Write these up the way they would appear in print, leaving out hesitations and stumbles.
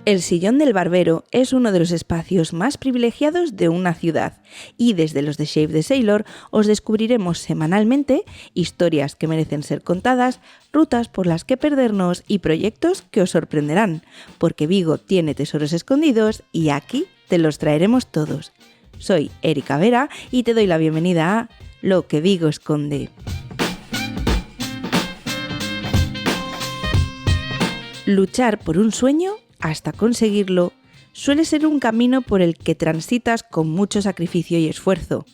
El sillón del barbero es uno de los espacios más privilegiados de una ciudad y desde los The Shape the Sailor os descubriremos semanalmente historias que merecen ser contadas, rutas por las que perdernos y proyectos que os sorprenderán, porque Vigo tiene tesoros escondidos y aquí te los traeremos todos. Soy Erika Vera y te doy la bienvenida a Lo que Vigo esconde. Luchar por un sueño hasta conseguirlo suele ser un camino por el que transitas con mucho sacrificio y esfuerzo.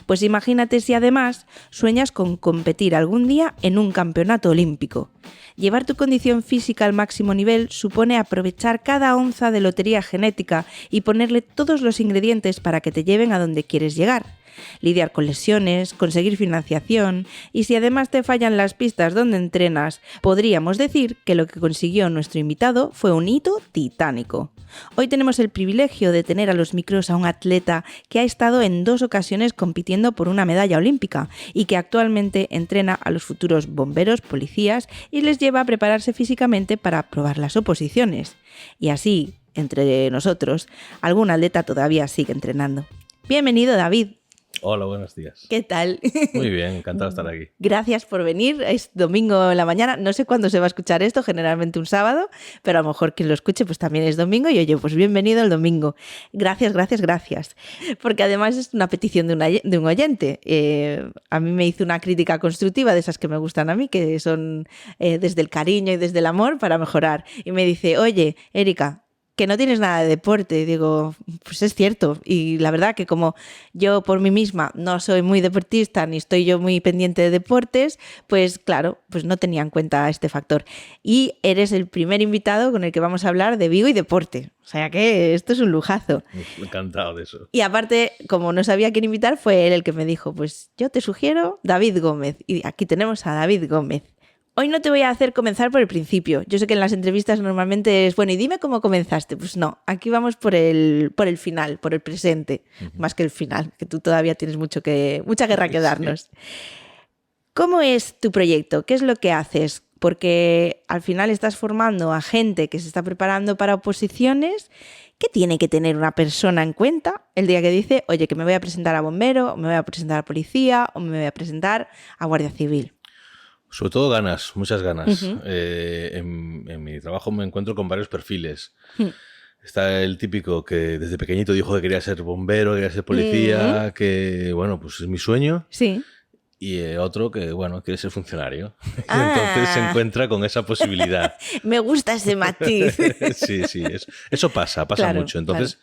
Pues imagínate si además sueñas con competir algún día en un campeonato olímpico. Llevar tu condición física al máximo nivel supone aprovechar cada onza de lotería genética y ponerle todos los ingredientes para que te lleven a donde quieres llegar. Lidiar con lesiones, conseguir financiación y si además te fallan las pistas donde entrenas, podríamos decir que lo que consiguió nuestro invitado fue un hito titánico. Hoy tenemos el privilegio de tener a los micros a un atleta que ha estado en 2 ocasiones compitiendo por una medalla olímpica y que actualmente entrena a los futuros bomberos, policías y les lleva a prepararse físicamente para aprobar las oposiciones. Y así, entre nosotros, algún atleta todavía sigue entrenando. Bienvenido, David. Hola, buenos días. ¿Qué tal? Muy bien, encantado de estar aquí. Gracias por venir. Es domingo en la mañana. No sé cuándo se va a escuchar esto, generalmente un sábado, pero a lo mejor quien lo escuche pues también es domingo y oye, pues bienvenido el domingo. Gracias. Porque además es una petición de un oyente. A mí me hizo una crítica constructiva de esas que me gustan a mí, que son desde el cariño y desde el amor para mejorar. Y me dice, oye, Erika, que no tienes nada de deporte. Y digo, pues es cierto. Y la verdad que como yo por mí misma no soy muy deportista ni estoy yo muy pendiente de deportes, pues claro, pues no tenía en cuenta este factor. Y eres el primer invitado con el que vamos a hablar de Vigo y deporte. O sea que esto es un lujazo. Encantado de eso. Y aparte, como no sabía quién invitar, fue él el que me dijo, pues yo te sugiero David Gómez. Y aquí tenemos a David Gómez. Hoy no te voy a hacer comenzar por el principio. Yo sé que en las entrevistas normalmente es, bueno, y dime cómo comenzaste. Pues no, aquí vamos por el final, por el presente, más que el final, que tú todavía tienes mucha guerra que darnos. Sí. ¿Cómo es tu proyecto? ¿Qué es lo que haces? Porque al final estás formando a gente que se está preparando para oposiciones. ¿Qué tiene que tener una persona en cuenta el día que dice, oye, que me voy a presentar a bombero, o me voy a presentar a policía, o me voy a presentar a guardia civil? Sobre todo ganas, muchas ganas. En mi trabajo me encuentro con varios perfiles. Está el típico que desde pequeñito dijo que quería ser bombero, quería ser policía, que bueno, pues es mi sueño. Sí. Y otro que, bueno, quiere ser funcionario. Entonces se encuentra con esa posibilidad. Me gusta ese matiz. Sí, eso pasa claro, mucho. Entonces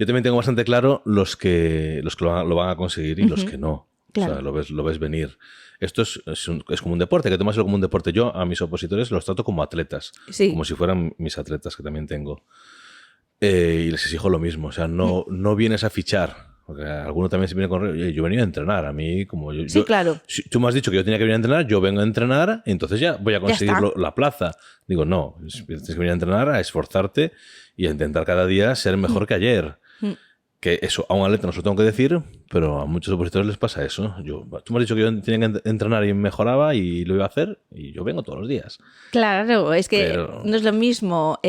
yo también tengo bastante claro los que lo van a conseguir y los que no. Claro. O sea, lo ves venir. Esto es como un deporte, que tomaslo como un deporte. Yo a mis opositores los trato como atletas, como si fueran mis atletas que también tengo. Y les exijo lo mismo, o sea, no vienes a fichar. Porque alguno también se viene con... Yo venía a entrenar, a mí como... Sí, claro. Tú me has dicho que yo tenía que venir a entrenar, yo vengo a entrenar y entonces ya voy a conseguir la plaza. Digo, no, tienes que venir a entrenar, a esforzarte y a intentar cada día ser mejor que ayer. Que eso a un atleta no se lo tengo que decir, pero a muchos opositores les pasa eso. Tú me has dicho que yo tenía que entrenar y mejoraba y lo iba a hacer y yo vengo todos los días. Claro, es que no es lo mismo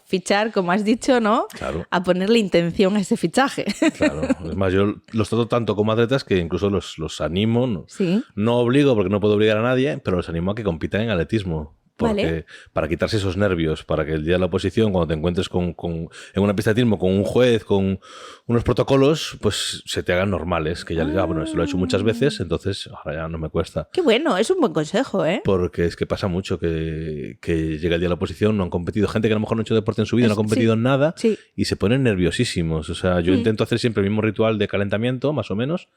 fichar, como has dicho, ¿no? Claro. A ponerle intención a ese fichaje. Claro. Es más, yo los trato tanto como atletas que incluso los animo. ¿Sí? No obligo, porque no puedo obligar a nadie, pero los animo a que compitan en atletismo. Porque para quitarse esos nervios, para que el día de la oposición, cuando te encuentres en una pista de atletismo con un juez, con unos protocolos, pues se te hagan normales. Que ya bueno, eso lo he hecho muchas veces, entonces ahora ya no me cuesta. Qué bueno, es un buen consejo, ¿eh? Porque es que pasa mucho que llega el día de la oposición, no han competido, gente que a lo mejor no ha hecho deporte en su vida, no ha competido en nada, y se ponen nerviosísimos. O sea, yo intento hacer siempre el mismo ritual de calentamiento, más o menos.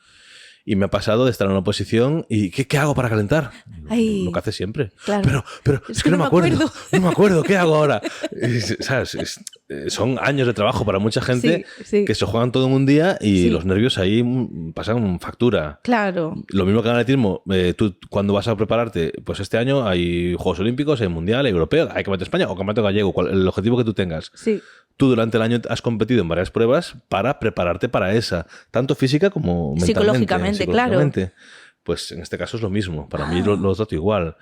Y me ha pasado de estar en una posición y ¿qué hago para calentar? Lo que hace siempre. Claro. Pero es que no me acuerdo. No me acuerdo. ¿Qué hago ahora? ¿Sabes? Son años de trabajo para mucha gente que se juegan todo en un día y los nervios ahí pasan factura. Claro. Lo mismo que en el atletismo. Tú cuando vas a prepararte, pues este año hay Juegos Olímpicos, hay Mundial, hay Europeo, hay Campeonato de España o Campeonato Gallego, el objetivo que tú tengas. Sí. Tú durante el año has competido en varias pruebas para prepararte para esa, tanto física como mentalmente. Psicológicamente, claro. Pues en este caso es lo mismo. Para mí lo trato igual.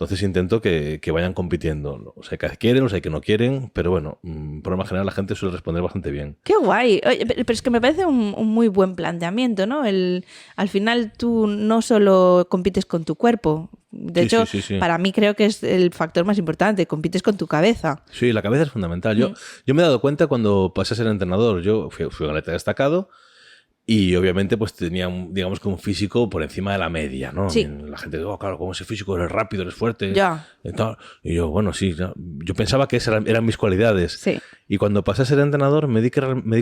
Entonces intento que vayan compitiendo. Los hay que quieren, los hay que no quieren, pero bueno, por lo general la gente suele responder bastante bien. ¡Qué guay! Oye, pero es que me parece un muy buen planteamiento, ¿no? Al final tú no solo compites con tu cuerpo. De hecho, para mí creo que es el factor más importante. Compites con tu cabeza. Sí, la cabeza es fundamental. Yo me he dado cuenta cuando pasé a ser entrenador. Yo fui un atleta destacado y obviamente pues tenía, digamos que un físico por encima de la media, ¿no? Sí. La gente dice, claro, como ese físico eres rápido, eres fuerte. Ya. Y yo, bueno, sí. Yo pensaba que esas eran mis cualidades. Sí. Y cuando pasé a ser entrenador me di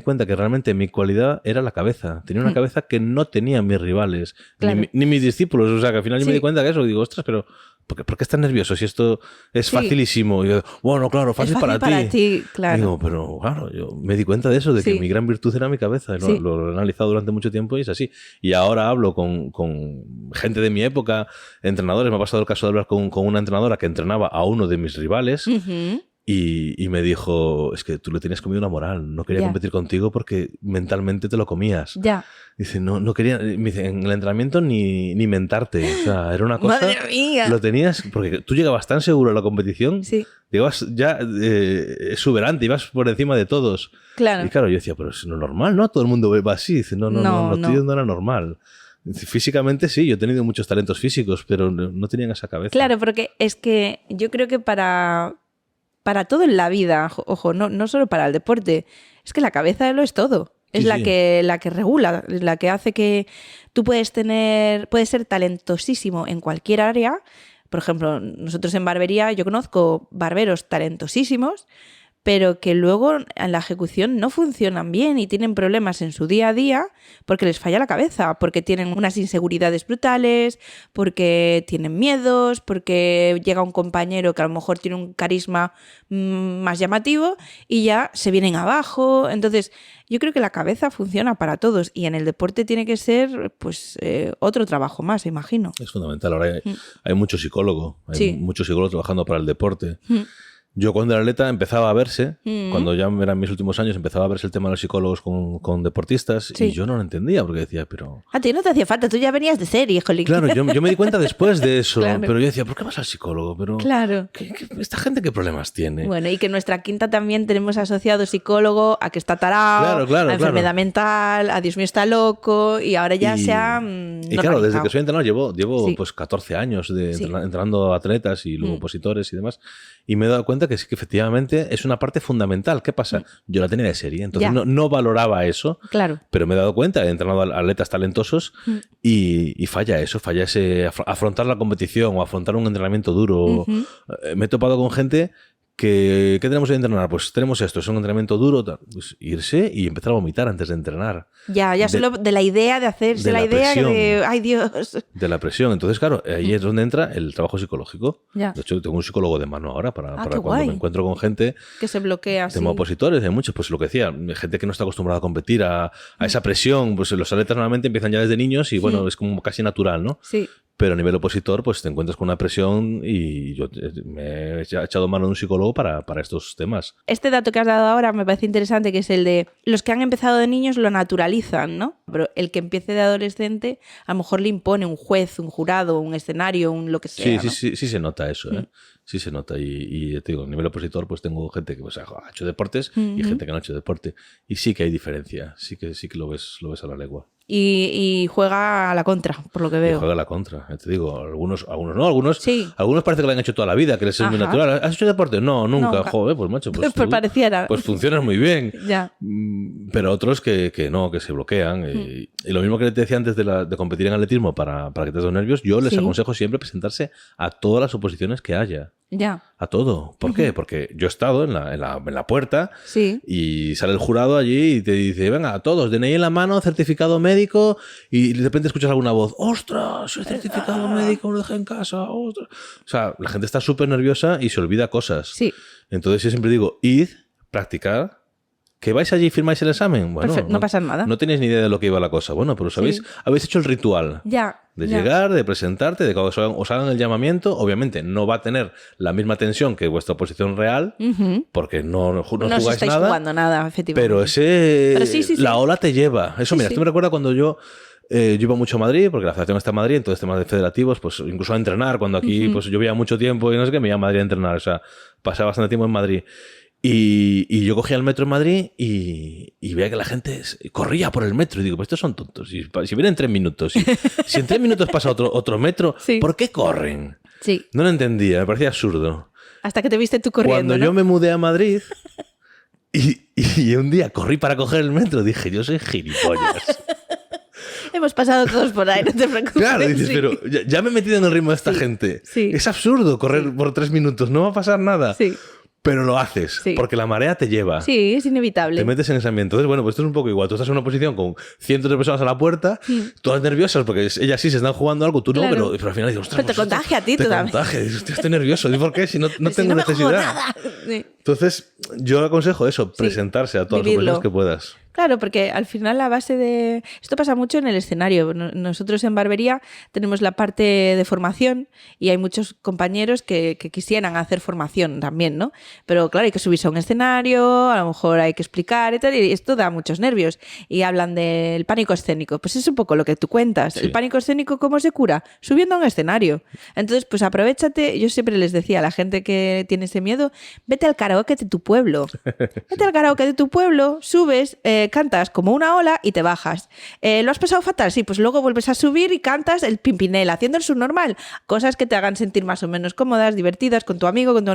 cuenta que realmente mi cualidad era la cabeza. Tenía una cabeza que no tenían mis rivales, claro. ni mis discípulos. O sea, que al final yo me di cuenta que eso. Digo, ostras, pero ¿por qué estás nervioso si esto es facilísimo? Y yo, bueno, claro, fácil para ti. Claro. Digo, pero claro, yo me di cuenta de eso, de que mi gran virtud era mi cabeza. Lo he analizado durante mucho tiempo y es así. Y ahora hablo con gente de mi época, entrenadores. Me ha pasado el caso de hablar con una entrenadora que entrenaba a uno de mis rivales. Y me dijo, es que tú le tenías comido una moral, no quería competir contigo porque mentalmente te lo comías. Ya. Dice, no quería, me dice, en el entrenamiento ni mentarte, o sea, era una cosa... ¡Madre mía! Lo tenías, porque tú llegabas tan seguro a la competición, llegabas ya exuberante, ibas por encima de todos. Claro. Y claro, yo decía, pero es lo normal, ¿no? Todo el mundo va así. Dice, no, estoy no era normal. Físicamente sí, yo he tenido muchos talentos físicos, pero no tenían esa cabeza. Claro, porque es que yo creo que para todo en la vida, ojo, no solo para el deporte, es que la cabeza lo es todo. Es la que regula, la que hace que tú puedes ser talentosísimo en cualquier área. Por ejemplo, nosotros en barbería, yo conozco barberos talentosísimos, pero que luego en la ejecución no funcionan bien y tienen problemas en su día a día porque les falla la cabeza, porque tienen unas inseguridades brutales, porque tienen miedos, porque llega un compañero que a lo mejor tiene un carisma más llamativo y ya se vienen abajo. Entonces, yo creo que la cabeza funciona para todos y en el deporte tiene que ser pues otro trabajo más, imagino. Es fundamental. Ahora hay mucho psicólogo, mucho psicólogo trabajando para el deporte. Yo cuando era atleta empezaba a verse, cuando ya eran mis últimos años, empezaba a verse el tema de los psicólogos con deportistas y yo no lo entendía porque decía, pero... A ti no te hacía falta, tú ya venías de serie, jolín. Claro, yo me di cuenta después de eso, pero yo decía, ¿por qué vas al psicólogo? Pero, claro. ¿Esta gente qué problemas tiene? Bueno, y que en nuestra quinta también tenemos asociado psicólogo a que está tarao, a enfermedad mental, a Dios mío está loco y ahora ya se ha Y claro, desde que soy entrenador llevo pues 14 años entrenando atletas y luego opositores y demás y me he dado cuenta que sí que efectivamente es una parte fundamental. ¿Qué pasa? Yo la tenía de serie, entonces no valoraba eso, pero me he dado cuenta, he entrenado a atletas talentosos y falla ese afrontar la competición o afrontar un entrenamiento duro. Me he topado con gente ¿qué tenemos que entrenar? Pues tenemos esto, es un entrenamiento duro, pues irse y empezar a vomitar antes de entrenar. Ya solo de la idea de hacerse la idea presión, de, ¡ay Dios! De la presión. Entonces, claro, ahí es donde entra el trabajo psicológico. De hecho, tengo un psicólogo de mano ahora para cuando me encuentro con gente que se bloquea así. Tengo opositores, hay muchos, pues lo que decía, gente que no está acostumbrada a competir, a esa presión, pues los atletas normalmente empiezan ya desde niños y bueno, es como casi natural, ¿no? Sí. Pero a nivel opositor, pues te encuentras con una presión y yo me he echado mano de un psicólogo para estos temas. Este dato que has dado ahora me parece interesante, que es el de los que han empezado de niños lo naturalizan, ¿no? Pero el que empiece de adolescente a lo mejor le impone un juez, un jurado, un escenario, un lo que sea. Sí se nota eso, ¿eh? Sí se nota. Y te digo, a nivel opositor, pues tengo gente que pues, ha hecho deportes y gente que no ha hecho deporte. Y sí que hay diferencia, sí que lo ves a la legua. Y juega a la contra, por lo que veo. Y juega a la contra, te digo. Algunos no, algunos parece que lo han hecho toda la vida, que les es muy natural. ¿Has hecho deporte? No, nunca. Joder, pues macho. Pues pareciera. Pues funcionas muy bien. Ya. Pero otros que no, que se bloquean. Y lo mismo que te decía antes de competir en atletismo para que te des los nervios, yo les aconsejo siempre presentarse a todas las oposiciones que haya. Ya. A todo. ¿Por qué? Porque yo he estado en la puerta y sale el jurado allí y te dice, venga, a todos, DNI en la mano, certificado médico, y de repente escuchas alguna voz, ¡ostras! El certificado médico me lo dejé en casa, ¡ostras! O sea, la gente está súper nerviosa y se olvida cosas. Sí. Entonces yo siempre digo, id, practicar. ¿Que vais allí y firmáis el examen? Bueno, perfecto, no pasa nada. No tenéis ni idea de lo que iba la cosa. Bueno, pero habéis hecho el ritual. De llegar, de presentarte, de que os hagan el llamamiento. Obviamente no va a tener la misma tensión que vuestra oposición real, porque no jugáis estáis nada. Jugando nada, efectivamente. Pero la ola te lleva. Eso, mira, esto me recuerda cuando yo yo iba mucho a Madrid, porque la federación está en Madrid, entonces temas de federativos, pues incluso a entrenar, cuando aquí pues yo veía mucho tiempo y no sé qué, me iba a Madrid a entrenar, o sea, pasaba bastante tiempo en Madrid. Y yo cogía el metro en Madrid y veía que la gente corría por el metro. Y digo, pues estos son tontos. Si vienen 3 minutos, si en 3 minutos pasa otro metro, sí. ¿Por qué corren? Sí. No lo entendía, me parecía absurdo. Hasta que te viste tú corriendo, Cuando yo me mudé a Madrid y un día corrí para coger el metro, dije, yo soy gilipollas. Hemos pasado todos por ahí, no te preocupes. Claro, dices, pero ya me he metido en el ritmo de esta gente. Sí. Es absurdo correr por 3 minutos, no va a pasar nada. Sí. Pero lo haces, porque la marea te lleva. Sí, es inevitable. Te metes en ese ambiente. Entonces, bueno, pues esto es un poco igual. Tú estás en una posición con cientos de personas a la puerta, todas nerviosas, porque ellas sí se están jugando algo, tú no, pero al final dices, ostras, pero te contagia a ti, tú también. Te contagia, dices, estoy nervioso. ¿Y por qué? Si no tengo necesidad. Sí. Entonces, yo aconsejo eso, presentarse a todas las ocasiones que puedas. Claro, porque al final la base de... Esto pasa mucho en el escenario. Nosotros en barbería tenemos la parte de formación y hay muchos compañeros que quisieran hacer formación también, ¿no? Pero claro, hay que subirse a un escenario, a lo mejor hay que explicar y tal, y esto da muchos nervios. Y hablan del pánico escénico. Pues es un poco lo que tú cuentas. Sí. El pánico escénico, ¿cómo se cura? Subiendo a un escenario. Entonces, pues aprovéchate. Yo siempre les decía a la gente que tiene ese miedo, vete al karaoke de tu pueblo. Vete al karaoke de tu pueblo, subes... cantas como una ola y te bajas. ¿Lo has pasado fatal? Sí, pues luego vuelves a subir y cantas el Pimpinel, haciendo el subnormal. Cosas que te hagan sentir más o menos cómodas, divertidas, con tu amigo, con tu...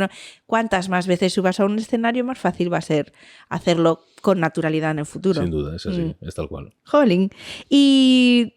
Cuantas más veces subas a un escenario, más fácil va a ser hacerlo con naturalidad en el futuro. Sin duda, es así, es tal cual. Jolín. Y...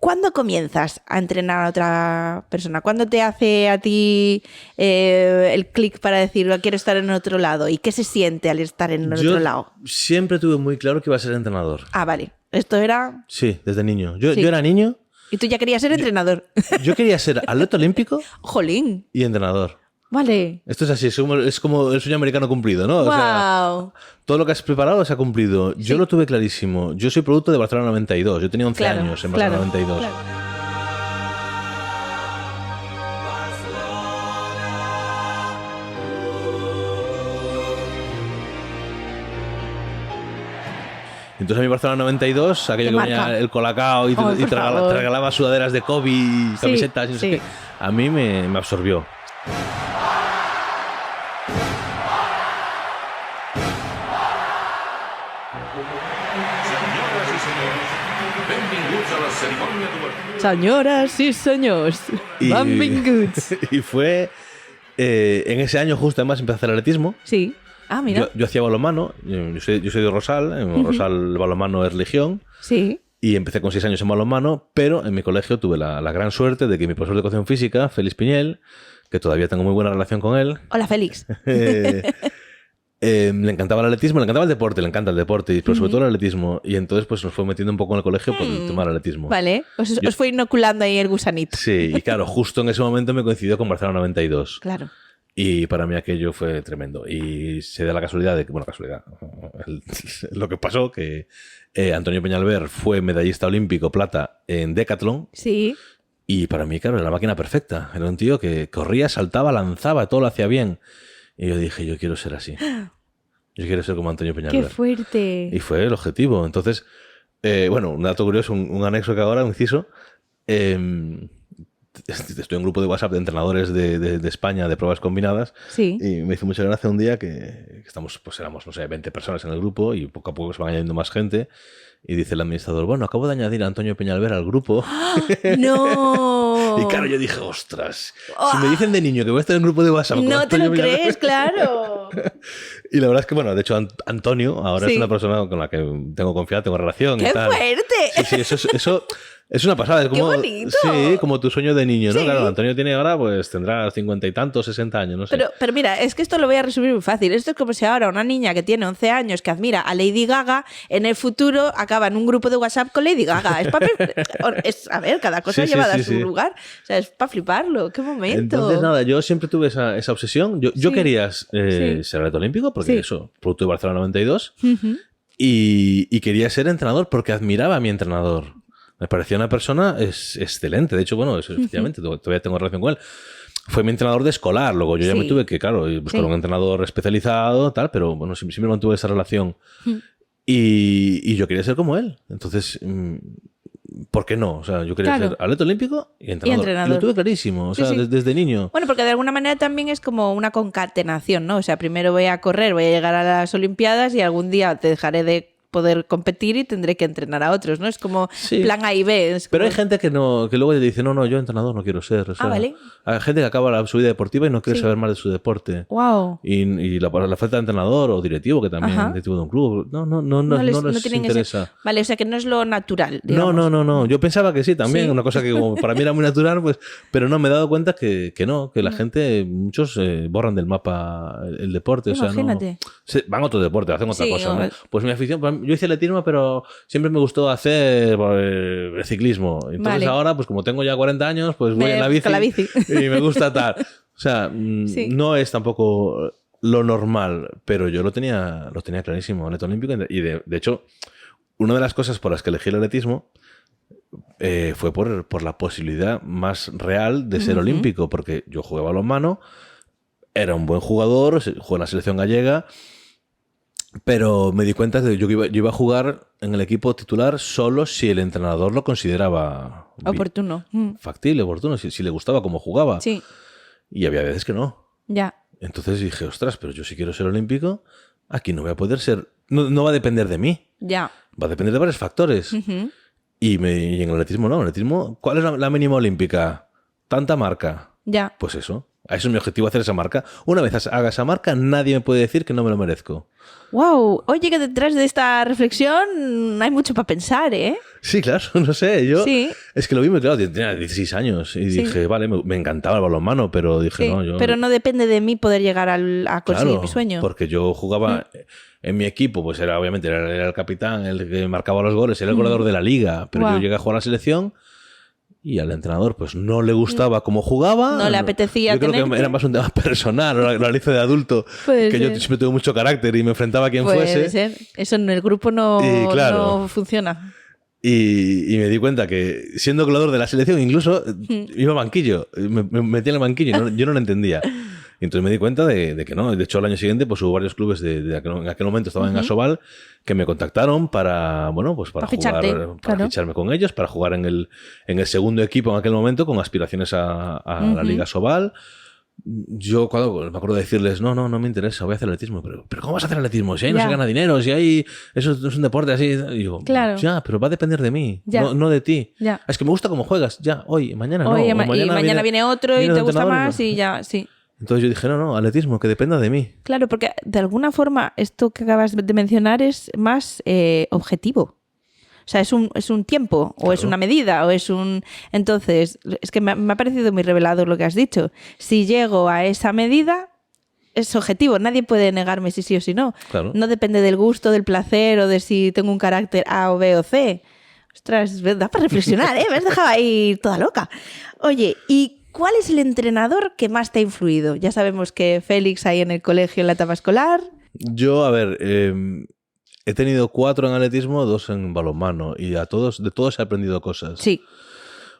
¿cuándo comienzas a entrenar a otra persona? ¿Cuándo te hace a ti el clic para decir quiero estar en otro lado? ¿Y qué se siente al estar en otro lado? Siempre tuve muy claro que iba a ser entrenador. Ah, vale. Esto era... Sí, desde niño. Yo era niño. ¿Y tú ya querías ser entrenador? Yo quería ser atleta olímpico. ¡Jolín! Y entrenador. Vale. Esto es así, es como el sueño americano cumplido, ¿no? ¡Wow! O sea, todo lo que has preparado se ha cumplido. Yo lo tuve clarísimo. Yo soy producto de Barcelona 92. Yo tenía 11 años en Barcelona 92. Claro. Entonces a mi Barcelona 92, aquello que venía el Colacao y te regalaba sudaderas de Kobe, camisetas y no sé qué, a mí me absorbió. Señoras y señores, benvinguts. Y fue en ese año justo, además, empecé a hacer atletismo. Sí. Ah, mira. Yo hacía balonmano. Yo soy de Rosal. En Rosal el balonmano es religión. Sí. Y empecé con 6 años en balonmano, pero en mi colegio tuve la gran suerte de que mi profesor de educación física, Félix Piñel, que todavía tengo muy buena relación con él. Hola, Félix. Le encantaba el atletismo, le encantaba el deporte, le encanta el deporte, pero sobre todo el atletismo. Y entonces pues nos fue metiendo un poco en el colegio por el tema del atletismo. Vale, os fue inoculando ahí el gusanito. Sí, y claro, justo en ese momento me coincidió con Barcelona 92. Claro. Y para mí aquello fue tremendo. Y se da la casualidad de que, bueno, lo que pasó, que Antonio Peñalver fue medallista olímpico plata en Decathlon. Sí. Y para mí, claro, era la máquina perfecta. Era un tío que corría, saltaba, lanzaba, todo lo hacía bien. Y yo dije, yo quiero ser así. Yo quiero ser como Antonio Peñalver. ¡Qué fuerte! Y fue el objetivo. Entonces, bueno, un dato curioso, un anexo que ahora, un inciso. Estoy en un grupo de WhatsApp de entrenadores de España de pruebas combinadas. Sí. Y me hizo mucha gracia un día que estamos, pues éramos, no sé, 20 personas en el grupo y poco a poco se van añadiendo más gente. Y dice el administrador, bueno, acabo de añadir a Antonio Peñalver al grupo. ¡No! Y claro, yo dije, ostras, si me dicen de niño que voy a estar en un grupo de WhatsApp con no Antonio te lo Peñalver... crees, claro. Y la verdad es que, bueno, de hecho, Antonio ahora es una persona con la que tengo confianza, tengo relación. ¡Qué y tal. fuerte! Sí, eso es una pasada. Es como, ¡qué bonito! Sí, como tu sueño de niño, ¿no? Sí. Claro, Antonio tiene ahora, pues tendrá 50 y tantos, 60 años, no sé. Pero mira, es que esto lo voy a resumir muy fácil. Esto es como si ahora una niña que tiene 11 años que admira a Lady Gaga, en el futuro acaba en un grupo de WhatsApp con Lady Gaga. A ver, cada cosa llevada a su lugar. O sea, es para fliparlo. ¡Qué momento! Entonces, nada, yo siempre tuve esa obsesión. Yo quería ser atleta olímpico, porque eso, producto de Barcelona 92, y quería ser entrenador porque admiraba a mi entrenador. Me parecía una persona excelente. De hecho, bueno, efectivamente, todavía tengo relación con él. Fue mi entrenador de escolar. Luego yo ya me tuve que, claro, buscar un entrenador especializado, tal, pero bueno, siempre mantuve esa relación. Y yo quería ser como él. Entonces, ¿por qué no? O sea, yo quería ser atleta olímpico y entrenador. Y lo tuve clarísimo, o sea, desde niño. Bueno, porque de alguna manera también es como una concatenación, ¿no? O sea, primero voy a correr, voy a llegar a las Olimpiadas y algún día te dejaré de poder competir y tendré que entrenar a otros, ¿no? Es como plan A y B. Pero hay gente que luego te dice, no, yo entrenador no quiero ser. O sea, vale. Hay gente que acaba su vida deportiva y no quiere saber más de su deporte. Wow. Y la falta de entrenador o directivo, que también directivo de un club, no les interesa. Vale, o sea que no es lo natural, digamos. No. Yo pensaba que sí, también. Una cosa que como para mí era muy natural, pues, pero no, me he dado cuenta que no, que la gente, muchos borran del mapa el deporte. Imagínate. O sea, van a otro deporte, hacen otra cosa. ¿no? Pues mi afición, yo hice atletismo, pero siempre me gustó hacer ciclismo. Entonces ahora, pues como tengo ya 40 años, pues voy en la bici. Y me gusta tal. O sea, no es tampoco lo normal, pero yo lo tenía clarísimo, atleta olímpico. Y de hecho, una de las cosas por las que elegí el atletismo fue por la posibilidad más real de ser olímpico, porque yo jugué balonmano, era un buen jugador, jugué en la selección gallega, pero me di cuenta de que yo iba a jugar en el equipo titular solo si el entrenador lo consideraba oportuno. Factible, oportuno, si le gustaba cómo jugaba. Sí. Y había veces que no. Ya. Entonces dije, ostras, pero yo si quiero ser olímpico, aquí no voy a poder ser... No va a depender de mí. Ya. Va a depender de varios factores. Y en el atletismo no. En el atletismo, ¿cuál es la mínima olímpica? Tanta marca. Ya. Pues eso. Eso es mi objetivo, hacer esa marca. Una vez haga esa marca, nadie me puede decir que no me lo merezco. Wow, oye, que detrás de esta reflexión hay mucho para pensar, ¿eh? Sí, claro, no sé, es que lo vi muy claro, tenía 16 años y dije, vale, me encantaba el balonmano, pero dije, no, yo... Pero no depende de mí poder llegar a conseguir mi sueño. Porque yo jugaba en mi equipo, pues obviamente era el capitán, el que marcaba los goles, era el goleador de la liga, pero yo llegué a jugar a la selección y al entrenador pues no le gustaba cómo jugaba. No le apetecía. Yo creo que era más un tema personal, lo hice de adulto, yo siempre tuve mucho carácter y me enfrentaba a quien fuese. Puede ser. Eso en el grupo no funciona. Y me di cuenta que siendo goleador de la selección incluso iba a banquillo, me metía en el banquillo, yo no lo entendía. Y entonces me di cuenta de que no. De hecho, al año siguiente pues hubo varios clubes en aquel momento estaban en Asobal que me contactaron para jugar, para ficharme con ellos, para jugar en el segundo equipo en aquel momento con aspiraciones a la Liga Asobal. Yo cuando me acuerdo de decirles, no me interesa, voy a hacer atletismo. Pero ¿cómo vas a hacer atletismo? Si ahí no se gana dinero, si ahí eso es un deporte así. Y digo, ya, pero va a depender de mí, no de ti. Ya. Es que me gusta cómo juegas, ya, hoy, mañana no. Y mañana viene otro y te gusta más y ya, sí. Entonces yo dije, no, atletismo, que dependa de mí. Claro, porque de alguna forma esto que acabas de mencionar es más objetivo. O sea, es un tiempo, o es una medida, o es un... Entonces, es que me ha parecido muy revelador lo que has dicho. Si llego a esa medida, es objetivo. Nadie puede negarme si sí o si no. Claro. No depende del gusto, del placer, o de si tengo un carácter A o B o C. Ostras, da para reflexionar, ¿eh? Me has dejado ahí toda loca. Oye, ¿y cuál es el entrenador que más te ha influido? Ya sabemos que Félix ahí en el colegio, en la etapa escolar. Yo, a ver, he tenido 4 en atletismo, 2 en balonmano y de todos he aprendido cosas. Sí.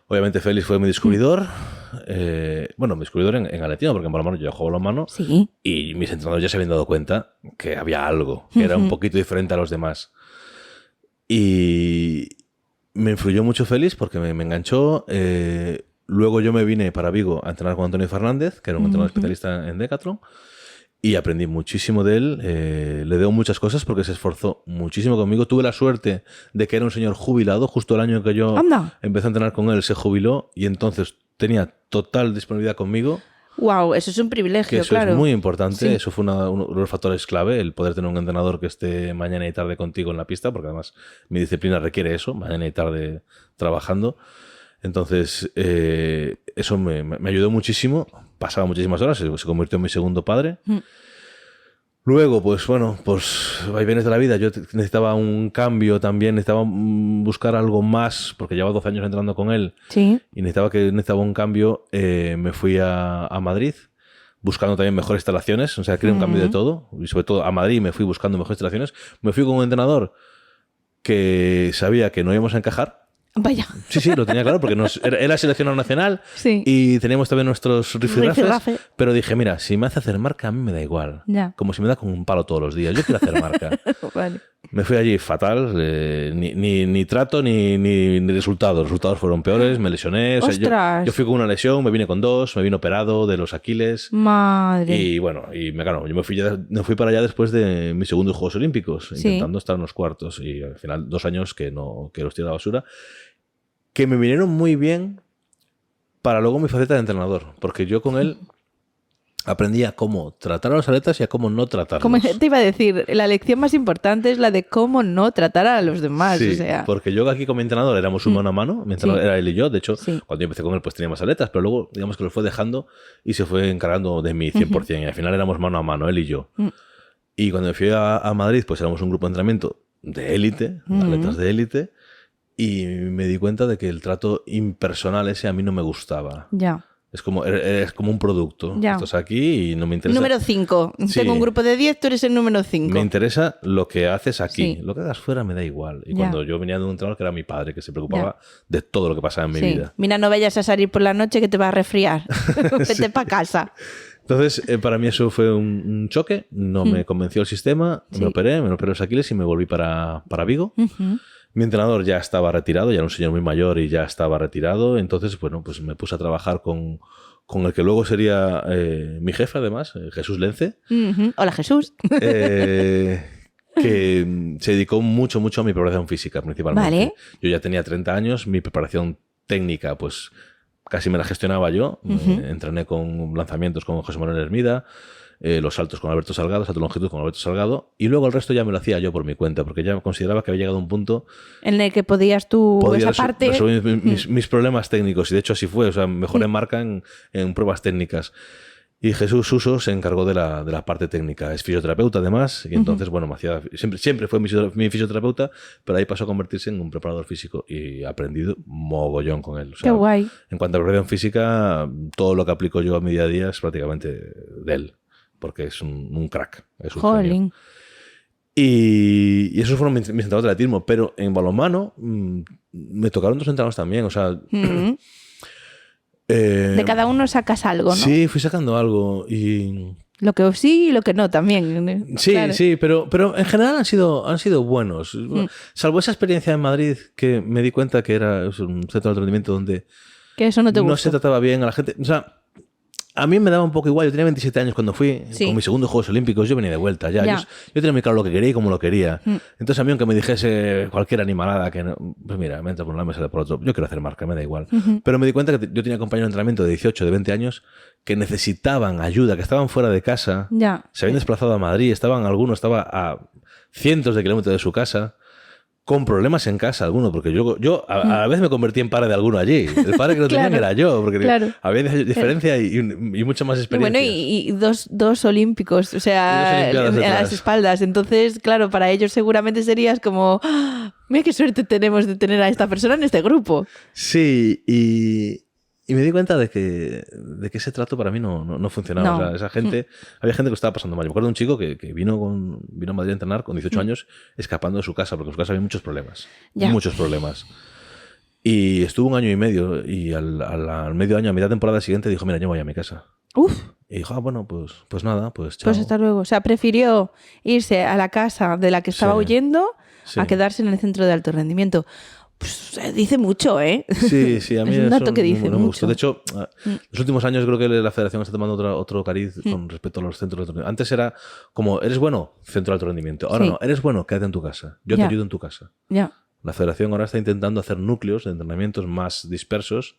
Obviamente Félix fue mi descubridor. Mi descubridor en atletismo, porque en balonmano yo juego balonmano. Sí. Y mis entrenadores ya se habían dado cuenta que había algo, que era un poquito diferente a los demás. Y me influyó mucho Félix porque me enganchó. Luego yo me vine para Vigo a entrenar con Antonio Fernández, que era un entrenador especialista en Decathlon, y aprendí muchísimo de él. Le debo muchas cosas porque se esforzó muchísimo conmigo. Tuve la suerte de que era un señor jubilado. Justo el año que yo empecé a entrenar con él, se jubiló y entonces tenía total disponibilidad conmigo. Wow, eso es un privilegio, que eso es muy importante. Sí. Eso fue uno de los factores clave, el poder tener un entrenador que esté mañana y tarde contigo en la pista, porque además mi disciplina requiere eso, mañana y tarde trabajando. Entonces, eso me ayudó muchísimo. Pasaba muchísimas horas, se convirtió en mi segundo padre. Luego, pues vaivenes de la vida. Yo necesitaba un cambio también, necesitaba buscar algo más, porque llevaba 12 años entrenando con él. Sí. Y necesitaba un cambio. Me fui a Madrid, buscando también mejores instalaciones. O sea, quería un cambio de todo. Y sobre todo a Madrid me fui buscando mejores instalaciones. Me fui con un entrenador que sabía que no íbamos a encajar. Vaya. Sí, lo tenía claro, porque era seleccionado nacional y teníamos también nuestros rifirrafes, pero dije, mira, si me hace hacer marca, a mí me da igual. Ya. Como si me da con un palo todos los días. Yo quiero hacer marca. Vale. Me fui allí fatal, ni trato ni resultados. Los resultados fueron peores, me lesioné. O sea, yo fui con una lesión, me vine con 2, me vine operado de los Aquiles. Madre. Y bueno, yo me fui para allá después de mis segundos Juegos Olímpicos, intentando estar en los cuartos. Y al final 2 años que los tiré a la basura, que me vinieron muy bien para luego mi faceta de entrenador, porque yo con él aprendí a cómo tratar a los atletas y a cómo no tratarlos. Como te iba a decir, la lección más importante es la de cómo no tratar a los demás. Sí, o sea. Porque yo aquí con mi entrenador éramos un mano a mano, mi entrenador era él y yo. De hecho, cuando yo empecé con él pues tenía más atletas, pero luego digamos que lo fue dejando y se fue encargando de mí 100%. Y al final éramos mano a mano, él y yo. Y cuando me fui a Madrid, pues éramos un grupo de entrenamiento de élite, atletas de élite, y me di cuenta de que el trato impersonal ese a mí no me gustaba. Ya. Es como un producto. Ya. Estás aquí y no me interesa. Número 5. Sí. Tengo un grupo de 10, tú eres el número 5. Me interesa lo que haces aquí. Lo que hagas fuera me da igual. Y cuando yo venía de un entrenador que era mi padre, que se preocupaba de todo lo que pasaba en mi vida. Mira, no vayas a salir por la noche que te va a resfriar. Vete para casa. Entonces, para mí eso fue un choque. No me convenció el sistema. Me operé los Aquiles y me volví para Vigo. Mi entrenador ya estaba retirado, ya era un señor muy mayor y ya estaba retirado. Entonces, bueno, pues me puse a trabajar con el que luego sería mi jefe, además, Jesús Lence. Hola, Jesús. Que se dedicó mucho a mi preparación física, principalmente. Vale. Yo ya tenía 30 años, mi preparación técnica, pues casi me la gestionaba yo. Entrené con lanzamientos con José Manuel Hermida, los saltos con Alberto Salgado, salto de longitud con Alberto Salgado, y luego el resto ya me lo hacía yo por mi cuenta, porque ya consideraba que había llegado a un punto en el que podía resolver mis problemas técnicos, y de hecho así fue. O sea, mejoré en marca en pruebas técnicas. Y Jesús Suso se encargó de la parte técnica. Es fisioterapeuta además, y entonces, bueno, siempre fue mi fisioterapeuta, pero ahí pasó a convertirse en un preparador físico y he aprendido mogollón con él. O sea, qué guay. En cuanto a preparación física, todo lo que aplico yo a mi día a día es prácticamente de él, porque es un crack. Es un genio. Y esos fueron mis entrenadores de atletismo, pero en balonmano me tocaron 2 entrenadores también, o sea... de cada uno sacas algo, ¿no? Sí, fui sacando algo y... Lo que sí y lo que no también. Sí, claro. Sí, pero en general han sido buenos. Salvo esa experiencia en Madrid que me di cuenta que era un centro de entrenamiento donde que eso no te gustó. No se trataba bien a la gente. O sea, a mí me daba un poco igual. Yo tenía 27 años cuando fui con mis segundos Juegos Olímpicos. Yo venía de vuelta ya. Yo tenía muy claro lo que quería y cómo lo quería. Entonces a mí, aunque me dijese cualquier animalada que no, pues mira, me entra por un lado, me sale por otro. Yo quiero hacer marca, me da igual. Pero me di cuenta que yo tenía compañeros de entrenamiento de 18, de 20 años que necesitaban ayuda, que estaban fuera de casa. Se habían desplazado a Madrid. Alguno estaba a cientos de kilómetros de su casa, con problemas en casa alguno, porque yo a la vez me convertí en padre de alguno allí. El padre que no tenían era yo, porque había diferencia y mucha más experiencia. Y bueno, y dos olímpicos, o sea, a las espaldas. Entonces, claro, para ellos seguramente serías como, ¡ah! Mira qué suerte tenemos de tener a esta persona en este grupo. Sí, y me di cuenta de que ese trato para mí no funcionaba. No. O sea, esa gente, había gente que lo estaba pasando mal. Yo me acuerdo de un chico que vino a Madrid a entrenar con 18 años escapando de su casa, porque en su casa había muchos problemas. Muchos problemas. Y estuvo 1 año y medio, y al medio año, a mitad de temporada siguiente, dijo, mira, yo voy a mi casa. Y dijo, bueno, pues nada, pues chao. Pues hasta luego. O sea, prefirió irse a la casa de la que estaba huyendo a quedarse en el centro de alto rendimiento. Pues dice mucho, ¿eh? Sí, a mí es un dato que dice no me mucho. gustó. De hecho, los últimos años creo que la federación está tomando otro cariz con respecto a los centros de alto rendimiento. Antes era como, eres bueno, centro de alto rendimiento. Ahora no, eres bueno, quédate en tu casa. Yo te ayudo en tu casa. La federación ahora está intentando hacer núcleos de entrenamientos más dispersos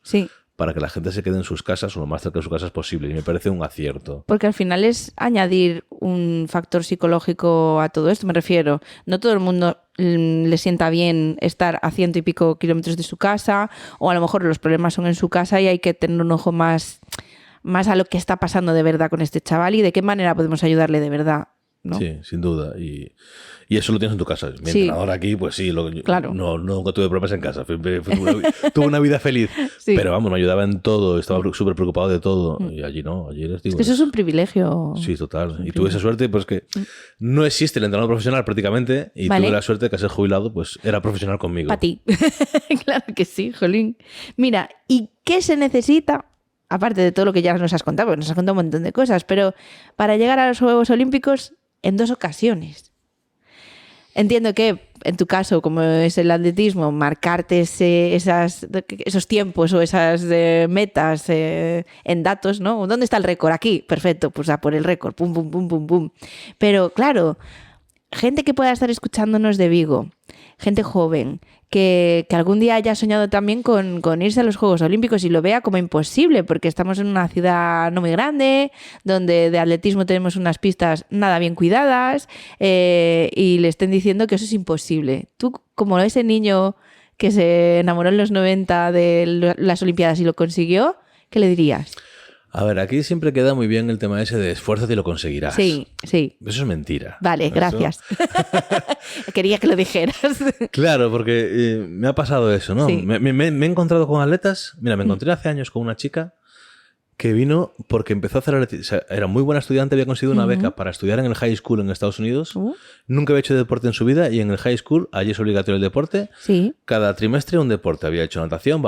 para que la gente se quede en sus casas o lo más cerca de sus casas posible. Y me parece un acierto. Porque al final es añadir un factor psicológico a todo esto. Me refiero, no todo el mundo le sienta bien estar a 100 y pico kilómetros de su casa, o a lo mejor los problemas son en su casa y hay que tener un ojo más a lo que está pasando de verdad con este chaval y de qué manera podemos ayudarle de verdad, ¿no? Sí, sin duda. Y eso lo tienes en tu casa. Mi entrenador aquí, pues sí, claro. Nunca tuve problemas en casa. Tuve una vida feliz. Pero vamos, me ayudaba en todo. Estaba súper preocupado de todo. Y allí no. Allí les digo, es que eso es un privilegio. Sí, total. Y tuve esa suerte, pues que no existe el entrenador profesional prácticamente. Y tuve la suerte de que al ser jubilado, pues era profesional conmigo. Para ti. Claro que sí, jolín. Mira, ¿y qué se necesita? Aparte de todo lo que ya nos has contado, porque nos has contado un montón de cosas, pero para llegar a los Juegos Olímpicos en 2 ocasiones. Entiendo que en tu caso, como es el atletismo, marcarte esos tiempos o esas metas en datos, ¿no? ¿Dónde está el récord? Aquí, perfecto, pues a por el récord, pum, pum, pum, pum, pum. Pero claro, gente que pueda estar escuchándonos de Vigo, gente joven, que algún día haya soñado también con irse a los Juegos Olímpicos y lo vea como imposible, porque estamos en una ciudad no muy grande, donde de atletismo tenemos unas pistas nada bien cuidadas, y le estén diciendo que eso es imposible. Tú, como ese niño que se enamoró en los 90 de las Olimpiadas y lo consiguió, ¿qué le dirías? A ver, aquí siempre queda muy bien el tema ese de esfuérzate y lo conseguirás. Sí, sí. Eso es mentira. Vale, gracias. Quería que lo dijeras. Claro, porque me ha pasado eso, ¿no? Sí. Me he encontrado con atletas. Mira, me encontré hace años con una chica que vino porque empezó a hacer atletismo. O sea, era muy buena estudiante, había conseguido una beca para estudiar en el high school en Estados Unidos. Nunca había hecho deporte en su vida y en el high school, allí es obligatorio el deporte. Sí. Cada trimestre un deporte. Había hecho natación,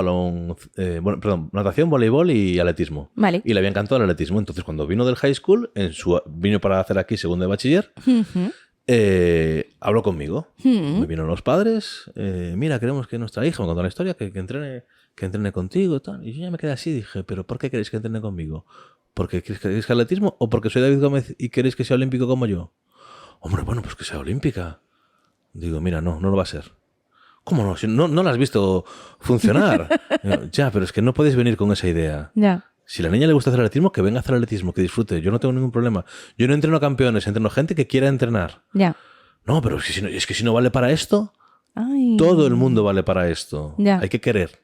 natación, voleibol y atletismo. Vale. Y le había encantado el atletismo. Entonces, cuando vino del high school, vino para hacer aquí segundo de bachiller, habló conmigo. Me vino los padres. Mira, queremos que nuestra hija, me contó la historia, que entrene contigo y tal. Y yo ya me quedé así, dije, ¿pero por qué queréis que entrene conmigo? ¿Porque queréis que atletismo o porque soy David Gómez y queréis que sea olímpico como yo? Hombre, bueno, pues que sea olímpica. Digo, mira, no lo va a ser. ¿Cómo no? Si no la has visto funcionar. Digo, ya, pero es que no podéis venir con esa idea. Ya. Si a la niña le gusta hacer atletismo, que venga a hacer atletismo, que disfrute. Yo no tengo ningún problema. Yo no entreno campeones, entreno gente que quiera entrenar. Ya. No, pero es que si no vale para esto, Ay. todo el mundo vale para esto. Ya. Hay que querer.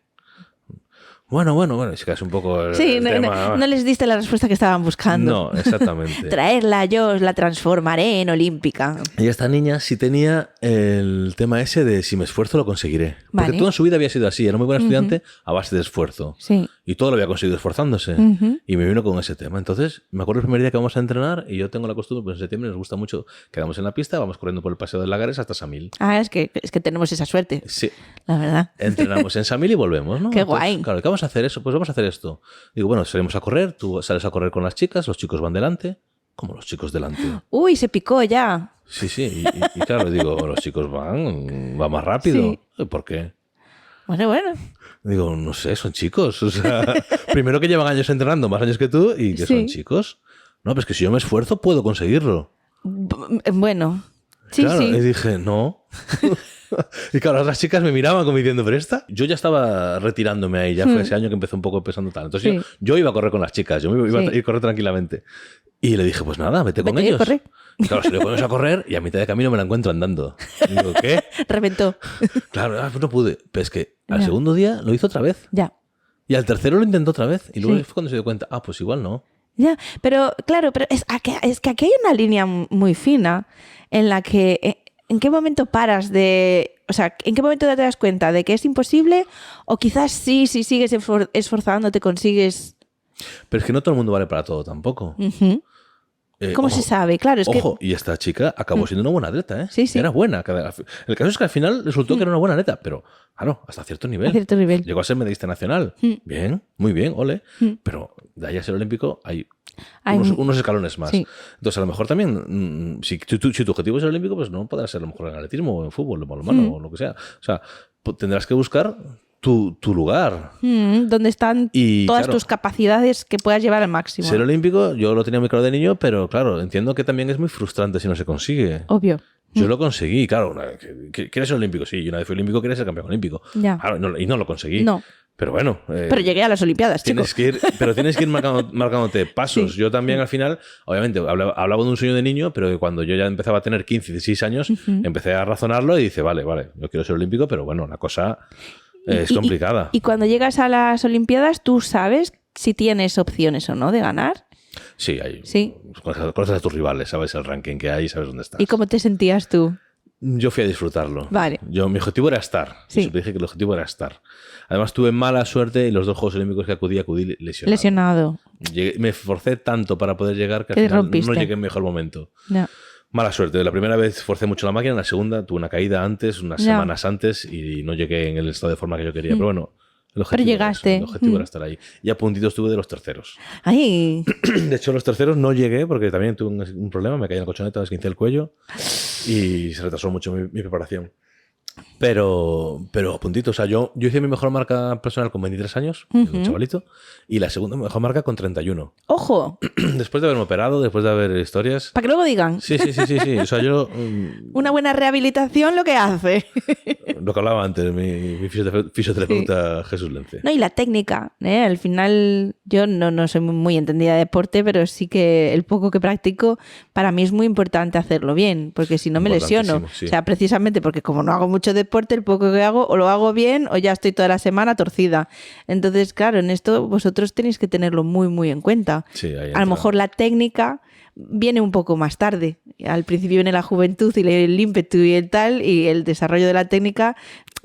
Bueno, es que es un poco el tema. No les diste la respuesta que estaban buscando. No, exactamente. Traerla, yo os la transformaré en olímpica. Y esta niña sí tenía el tema ese de si me esfuerzo lo conseguiré. Porque toda su vida había sido así. Era muy buena estudiante a base de esfuerzo. Sí. Y todo lo había conseguido esforzándose. Y me vino con ese tema. Entonces, me acuerdo el primer día que vamos a entrenar y yo tengo la costumbre, pues en septiembre nos gusta mucho, quedamos en la pista, vamos corriendo por el Paseo de Lagares hasta Samil. Ah, es que tenemos esa suerte. Sí. La verdad. Entrenamos en Samil y volvemos, ¿no? Qué Entonces, guay. Claro, ¿qué vamos a hacer eso? Pues vamos a hacer esto. Digo, bueno, salimos a correr, tú sales a correr con las chicas, los chicos van delante. ¿Cómo los chicos delante? Uy, se picó ya. Sí. Y claro, digo, los chicos van más rápido. Sí. ¿Por qué? Bueno. Digo, no sé, son chicos. O sea, primero que llevan años entrenando, más años que tú, y que son chicos. No, pues que si yo me esfuerzo, puedo conseguirlo. Bueno. Sí, claro, sí. Y dije, no. Y claro, las otras chicas me miraban como diciendo, ¿pero esta? Yo ya estaba retirándome ahí, ya fue ese año que empezó un poco pesando tal. Entonces yo iba a correr con las chicas, yo me iba a ir a correr tranquilamente. Y le dije, pues nada, vete con ellos. Corre. Y claro, se le ponemos a correr y a mitad de camino me la encuentro andando. Y digo, ¿qué? Reventó. Claro, pues no pude. Pero es que al segundo día lo hizo otra vez. Ya. Y al tercero lo intentó otra vez. Y luego fue cuando se dio cuenta, pues igual no. Ya, pero claro, es que aquí hay una línea muy fina en la que ¿en qué momento paras de... O sea, ¿en qué momento te das cuenta de que es imposible? O quizás sí, si sigues esforzándote, consigues... Pero es que no todo el mundo vale para todo tampoco. ¿Cómo se sabe? Claro, es que... Y esta chica acabó siendo una buena atleta, ¿eh? Sí. Era buena. El caso es que al final resultó que era una buena atleta, pero claro, hasta cierto nivel. A cierto nivel. Llegó a ser medallista nacional. Bien, muy bien, ole. Pero de ahí a ser olímpico hay unos escalones más. Sí. Entonces, a lo mejor también, si tu objetivo es ser olímpico, pues no podrás ser a lo mejor en atletismo o en fútbol o en balonmano o lo que sea. O sea, tendrás que buscar tu lugar. Donde están todas tus capacidades que puedas llevar al máximo. Ser olímpico, yo lo tenía muy claro de niño, pero claro, entiendo que también es muy frustrante si no se consigue. Obvio. Yo lo conseguí, claro. ¿Quieres ser olímpico? Sí, yo una vez fui olímpico, quería ser campeón olímpico. Ya. Claro, y no lo conseguí. No. Pero bueno. Pero llegué a las Olimpiadas, tienes que ir marcándote pasos. Yo también al final, obviamente, hablaba de un sueño de niño, pero cuando yo ya empezaba a tener 15, 16 años, empecé a razonarlo y dice, vale, yo quiero ser olímpico, pero bueno, la cosa es complicada. Y cuando llegas a las Olimpiadas, ¿tú sabes si tienes opciones o no de ganar? Sí, hay. Sí. Conoces a tus rivales, sabes el ranking que hay, sabes dónde estás. ¿Y cómo te sentías tú? Yo fui a disfrutarlo. Vale. Mi objetivo era estar. Sí. Siempre dije que el objetivo era estar. Además, tuve mala suerte y los 2 Juegos Olímpicos que acudí lesionado. Me esforcé tanto para poder llegar que al final no llegué en mejor momento. No. Mala suerte. La primera vez forcé mucho la máquina, la segunda tuve una caída antes, unas semanas antes, y no llegué en el estado de forma que yo quería. Pero bueno, el objetivo era estar ahí. Y a puntitos estuve de los terceros. Ay. De hecho, los terceros no llegué porque también tuve un problema, me caí en la colchoneta, me esguincé el cuello. y se retrasó mucho mi preparación. Pero a puntito, o sea, yo hice mi mejor marca personal con 23 años, un chavalito, y la segunda mejor marca con 31. ¡Ojo! Después de haberme operado, después de haber historias... Para que luego digan. Sí. O sea, yo... Una buena rehabilitación lo que hace. Lo que hablaba antes, mi fisioterapeuta Jesús Lence. No, y la técnica, ¿eh? Al final yo no soy muy entendida de deporte, pero sí que el poco que practico, para mí es muy importante hacerlo bien, porque si no me lesiono. Sí. O sea, precisamente porque como no hago mucho deporte, el poco que hago o lo hago bien o ya estoy toda la semana torcida. Entonces, claro, en esto vosotros tenéis que tenerlo muy en cuenta. Sí, a lo mejor la técnica viene un poco más tarde. Al principio viene la juventud y el ímpetu y el tal, y el desarrollo de la técnica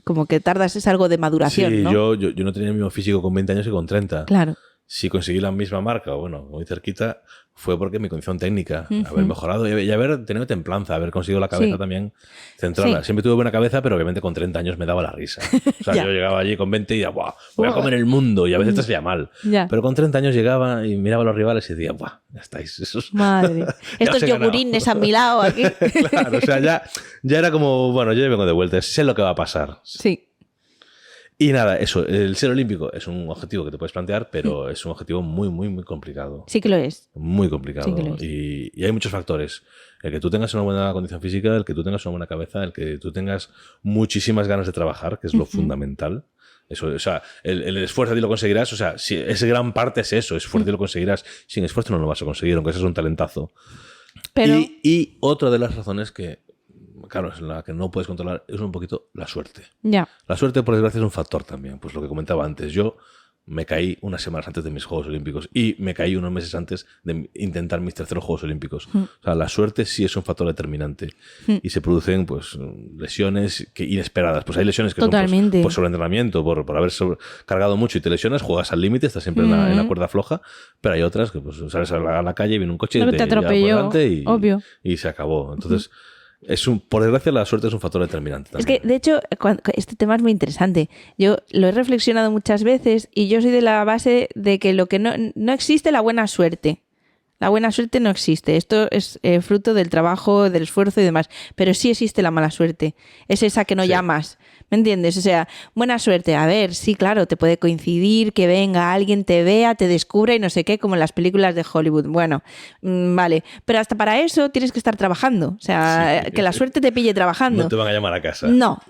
como que tardas, es algo de maduración, sí, ¿no? Yo no tenía el mismo físico con 20 años que con 30. Claro. Si conseguí la misma marca, bueno, muy cerquita, fue porque mi condición técnica, haber mejorado y haber tenido templanza, haber conseguido la cabeza también centrada. Sí. Siempre tuve buena cabeza, pero obviamente con 30 años me daba la risa. O sea, yo llegaba allí con 20 y decía, ¡buah! Voy a comer el mundo, y a veces te hacía mal. Ya. Pero con 30 años llegaba y miraba a los rivales y decía, ¡buah! Ya estáis. Madre. Estos yogurines a mi lado aquí. Claro, o sea, ya era como, bueno, yo ya vengo de vuelta, sé lo que va a pasar. Sí. Y nada, eso, el ser olímpico es un objetivo que te puedes plantear, pero es un objetivo muy complicado. Sí que lo es. Muy complicado. Sí que lo es. Y hay muchos factores. El que tú tengas una buena condición física, el que tú tengas una buena cabeza, el que tú tengas muchísimas ganas de trabajar, que es lo fundamental. Eso, o sea, el esfuerzo y lo conseguirás. O sea, si es gran parte es eso, esfuerzo y lo conseguirás. Sin esfuerzo no lo vas a conseguir, aunque seas un talentazo. Pero... Y otra de las razones que, claro, es la que no puedes controlar, es un poquito la suerte. Ya. La suerte, por desgracia, es un factor también. Pues lo que comentaba antes, yo me caí unas semanas antes de mis Juegos Olímpicos y me caí unos meses antes de intentar mis terceros Juegos Olímpicos. O sea, la suerte sí es un factor determinante. Y se producen pues lesiones inesperadas. Pues hay lesiones que son pues sobreentrenamiento, por haber cargado mucho y te lesionas, juegas al límite, estás siempre en la cuerda floja, pero hay otras que pues sales a la calle, viene un coche y te atropelló, obvio. Y se acabó. Entonces... por desgracia, la suerte es un factor determinante también. Es que, de hecho, este tema es muy interesante. Yo lo he reflexionado muchas veces y yo soy de la base de que lo que no existe la buena suerte. La buena suerte no existe. Esto es fruto del trabajo, del esfuerzo y demás. Pero sí existe la mala suerte. Es esa que no llamas. ¿Me entiendes? O sea, buena suerte. A ver, sí, claro, te puede coincidir que venga alguien, te vea, te descubra y no sé qué, como en las películas de Hollywood. Bueno, vale. Pero hasta para eso tienes que estar trabajando. O sea, que la suerte te pille trabajando. No te van a llamar a casa. No.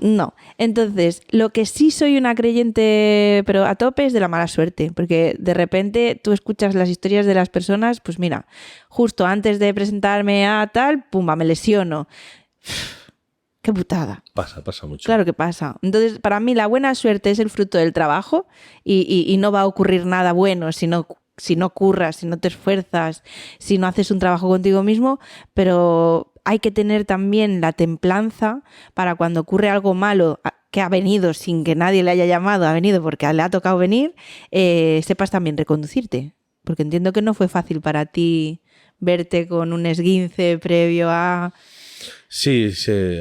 Entonces, lo que sí soy una creyente, pero a tope, es de la mala suerte. Porque de repente tú escuchas las historias de las personas, pues mira, justo antes de presentarme a tal, pumba, me lesiono. ¡Qué putada! Pasa mucho. Claro que pasa. Entonces, para mí la buena suerte es el fruto del trabajo y no va a ocurrir nada bueno si no curras, si no te esfuerzas, si no haces un trabajo contigo mismo, pero hay que tener también la templanza para cuando ocurre algo malo que ha venido sin que nadie le haya llamado, ha venido porque le ha tocado venir, sepas también reconducirte. Porque entiendo que no fue fácil para ti verte con un esguince previo a... Sí,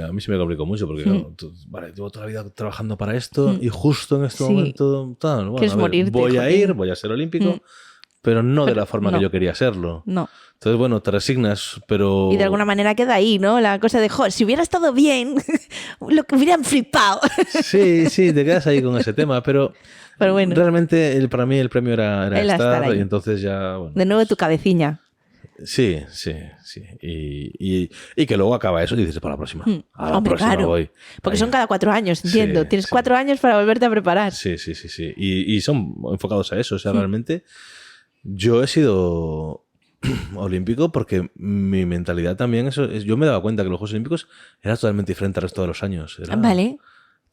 a mí se me complicó mucho porque llevo toda la vida trabajando para esto y justo en este momento voy a ser olímpico, pero no de la forma que yo quería serlo. No. Entonces, bueno, te resignas, pero... Y de alguna manera queda ahí, ¿no? La cosa de, si hubiera estado bien, lo que hubieran flipado. Sí, te quedas ahí con ese tema, pero bueno. Realmente para mí el premio era estar y entonces ya... Bueno, de nuevo tu cabeciña. Sí. Y que luego acaba eso y dices, para la próxima. A la próxima voy. Porque son cada 4 años, entiendo. Tienes 4 años para volverte a preparar. Sí. Y son enfocados a eso. O sea, realmente yo he sido olímpico porque mi mentalidad también, yo me daba cuenta que los Juegos Olímpicos era totalmente diferente al resto de los años. Vale.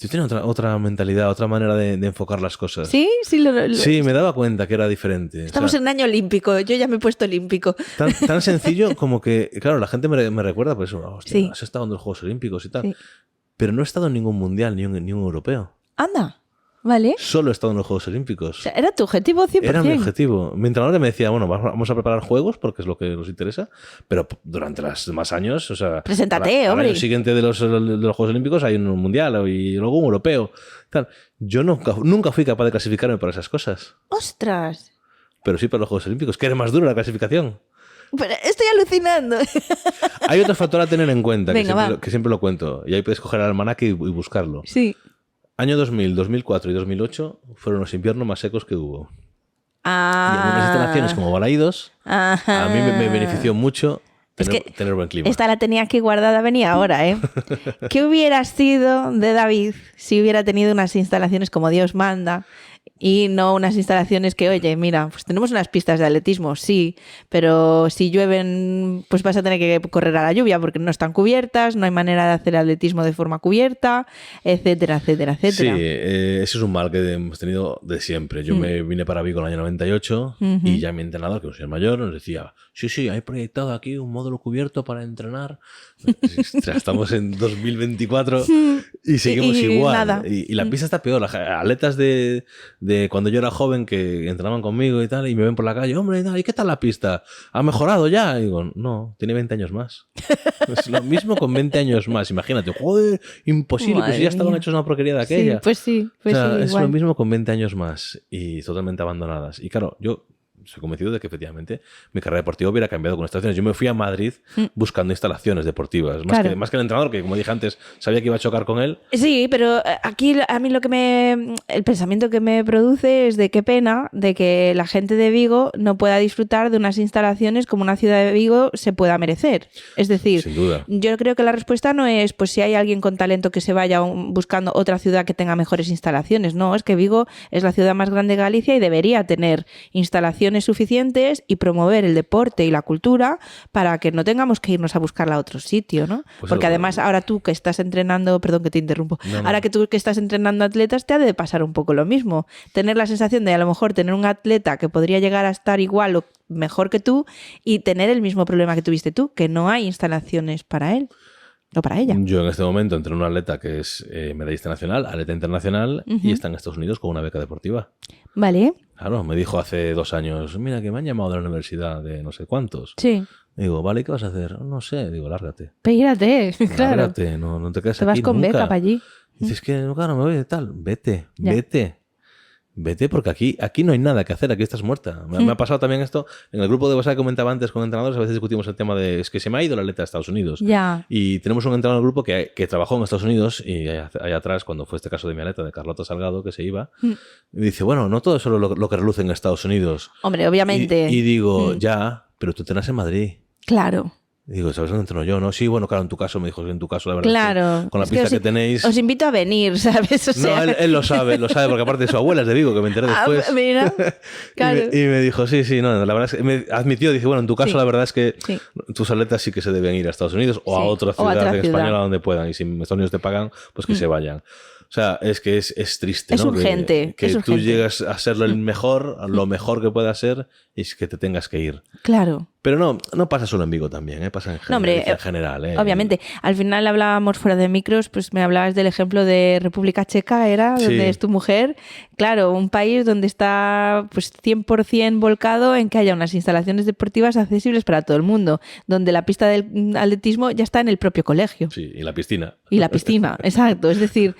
Yo tenía otra mentalidad, otra manera de enfocar las cosas. ¿Sí? Sí, me daba cuenta que era diferente. Estamos en año olímpico, yo ya me he puesto olímpico. Tan sencillo como que, claro, la gente me recuerda por eso. Hostia, has estado en los Juegos Olímpicos y tal. Sí. Pero no he estado en ningún mundial ni un europeo. Anda. Vale. Solo he estado en los Juegos Olímpicos. O sea, ¿era tu objetivo 100%? Era mi objetivo. Mi entrenador me decía, bueno, vamos a preparar juegos porque es lo que nos interesa, pero durante los demás años, o sea... Preséntate, hombre. Al año siguiente de los Juegos Olímpicos hay un mundial y luego un europeo. Tal. Yo nunca fui capaz de clasificarme para esas cosas. ¡Ostras! Pero sí para los Juegos Olímpicos, que era más duro la clasificación. Pero estoy alucinando. Hay otro factor a tener en cuenta, Venga, que siempre lo cuento, y ahí puedes coger el almanaque y buscarlo. Sí. Año 2000, 2004 y 2008 fueron los inviernos más secos que hubo. Ah. Y en unas instalaciones como Balaídos, Ajá. a mí me benefició mucho tener buen clima. Esta la tenía aquí guardada, venía ahora, ¿eh? ¿Qué hubiera sido de David si hubiera tenido unas instalaciones como Dios manda y no unas instalaciones que, oye, mira, pues tenemos unas pistas de atletismo, sí, pero si llueven, pues vas a tener que correr a la lluvia porque no están cubiertas, no hay manera de hacer atletismo de forma cubierta, etcétera, etcétera, etcétera. Sí, ese es un mal que hemos tenido de siempre. Yo me vine para Vigo en el año 98 y ya mi entrenador, que es un señor mayor, nos decía, sí, hay proyectado aquí un módulo cubierto para entrenar. Estamos en 2024 y seguimos igual. Nada. Y la pista está peor. Las atletas de cuando yo era joven que entrenaban conmigo y tal, y me ven por la calle, hombre, ¿y qué tal la pista? ¿Ha mejorado ya? Y digo, no, tiene 20 años más. Es lo mismo con 20 años más. Imagínate, joder, imposible, pues ya estaban hechos una porquería de aquella. Sí, pues sí. O sea, es igual. lo mismo con 20 años más y totalmente abandonadas. Y claro, yo estoy convencido de que efectivamente mi carrera deportiva hubiera cambiado con instalaciones. Yo me fui a Madrid buscando instalaciones deportivas. Más que el entrenador, que como dije antes, sabía que iba a chocar con él. Sí, pero aquí a mí el pensamiento que me produce es de qué pena de que la gente de Vigo no pueda disfrutar de unas instalaciones como una ciudad de Vigo se pueda merecer. Es decir, sin duda. Yo creo que la respuesta no es pues si hay alguien con talento que se vaya buscando otra ciudad que tenga mejores instalaciones. No, es que Vigo es la ciudad más grande de Galicia y debería tener instalaciones suficientes y promover el deporte y la cultura para que no tengamos que irnos a buscarla a otro sitio, ¿no? Pues porque además ahora tú que estás entrenando, perdón que te interrumpo, ahora que tú que estás entrenando atletas te ha de pasar un poco lo mismo, tener la sensación de a lo mejor tener un atleta que podría llegar a estar igual o mejor que tú y tener el mismo problema que tuviste tú, que no hay instalaciones para él. O para ella. Yo en este momento entreno a un atleta que es medallista nacional, atleta internacional, y está en Estados Unidos con una beca deportiva. Vale. Claro, me dijo hace 2 años, mira, que me han llamado de la universidad de no sé cuántos. Sí. Digo, vale, ¿qué vas a hacer? No sé. Digo, lárgate. Pírate, claro. Lárgate, no te quedes te aquí vas con nunca. beca para allí. Dices que, no, claro, me voy de tal. Vete, Ya. Vete porque aquí no hay nada que hacer, aquí estás muerta. Me ha pasado también esto, en el grupo de WhatsApp que comentaba antes con entrenadores, a veces discutimos el tema de, es que se me ha ido la atleta a Estados Unidos. Ya. Y tenemos un entrenador del grupo que trabajó en Estados Unidos y allá atrás, cuando fue este caso de mi atleta, de Carlota Salgado, que se iba, y dice, bueno, no todo es solo lo que reluce en Estados Unidos. Hombre, obviamente. Y digo, ya, pero tú entrenas en Madrid. Claro. Digo, ¿sabes dónde entreno yo? No, sí, bueno, claro, en tu caso, me dijo que en tu caso, la verdad, Claro. es que con la pista que tenéis... Os invito a venir, ¿sabes? O sea... No, él lo sabe, porque aparte de su abuela es de Vigo, que me enteré después. Ah, mira, claro. y me dijo, sí, no, la verdad es que me admitió, dice, bueno, en tu caso la verdad es que tus atletas sí que se deben ir a Estados Unidos o a otra ciudad española donde puedan, y si en Estados Unidos te pagan, pues que se vayan. O sea, es que es triste, es ¿no? Urgente, que es tú urgente. llegas a ser el mejor, lo mejor que pueda ser, y es que te tengas que ir. Claro. Pero no pasa solo en Vigo también, pasa en general. Obviamente. Al final hablábamos fuera de micros, pues me hablabas del ejemplo de República Checa, donde es tu mujer. Claro, un país donde está pues 100% volcado en que haya unas instalaciones deportivas accesibles para todo el mundo, donde la pista del atletismo ya está en el propio colegio. Sí, y la piscina. Y la piscina, exacto. Es decir,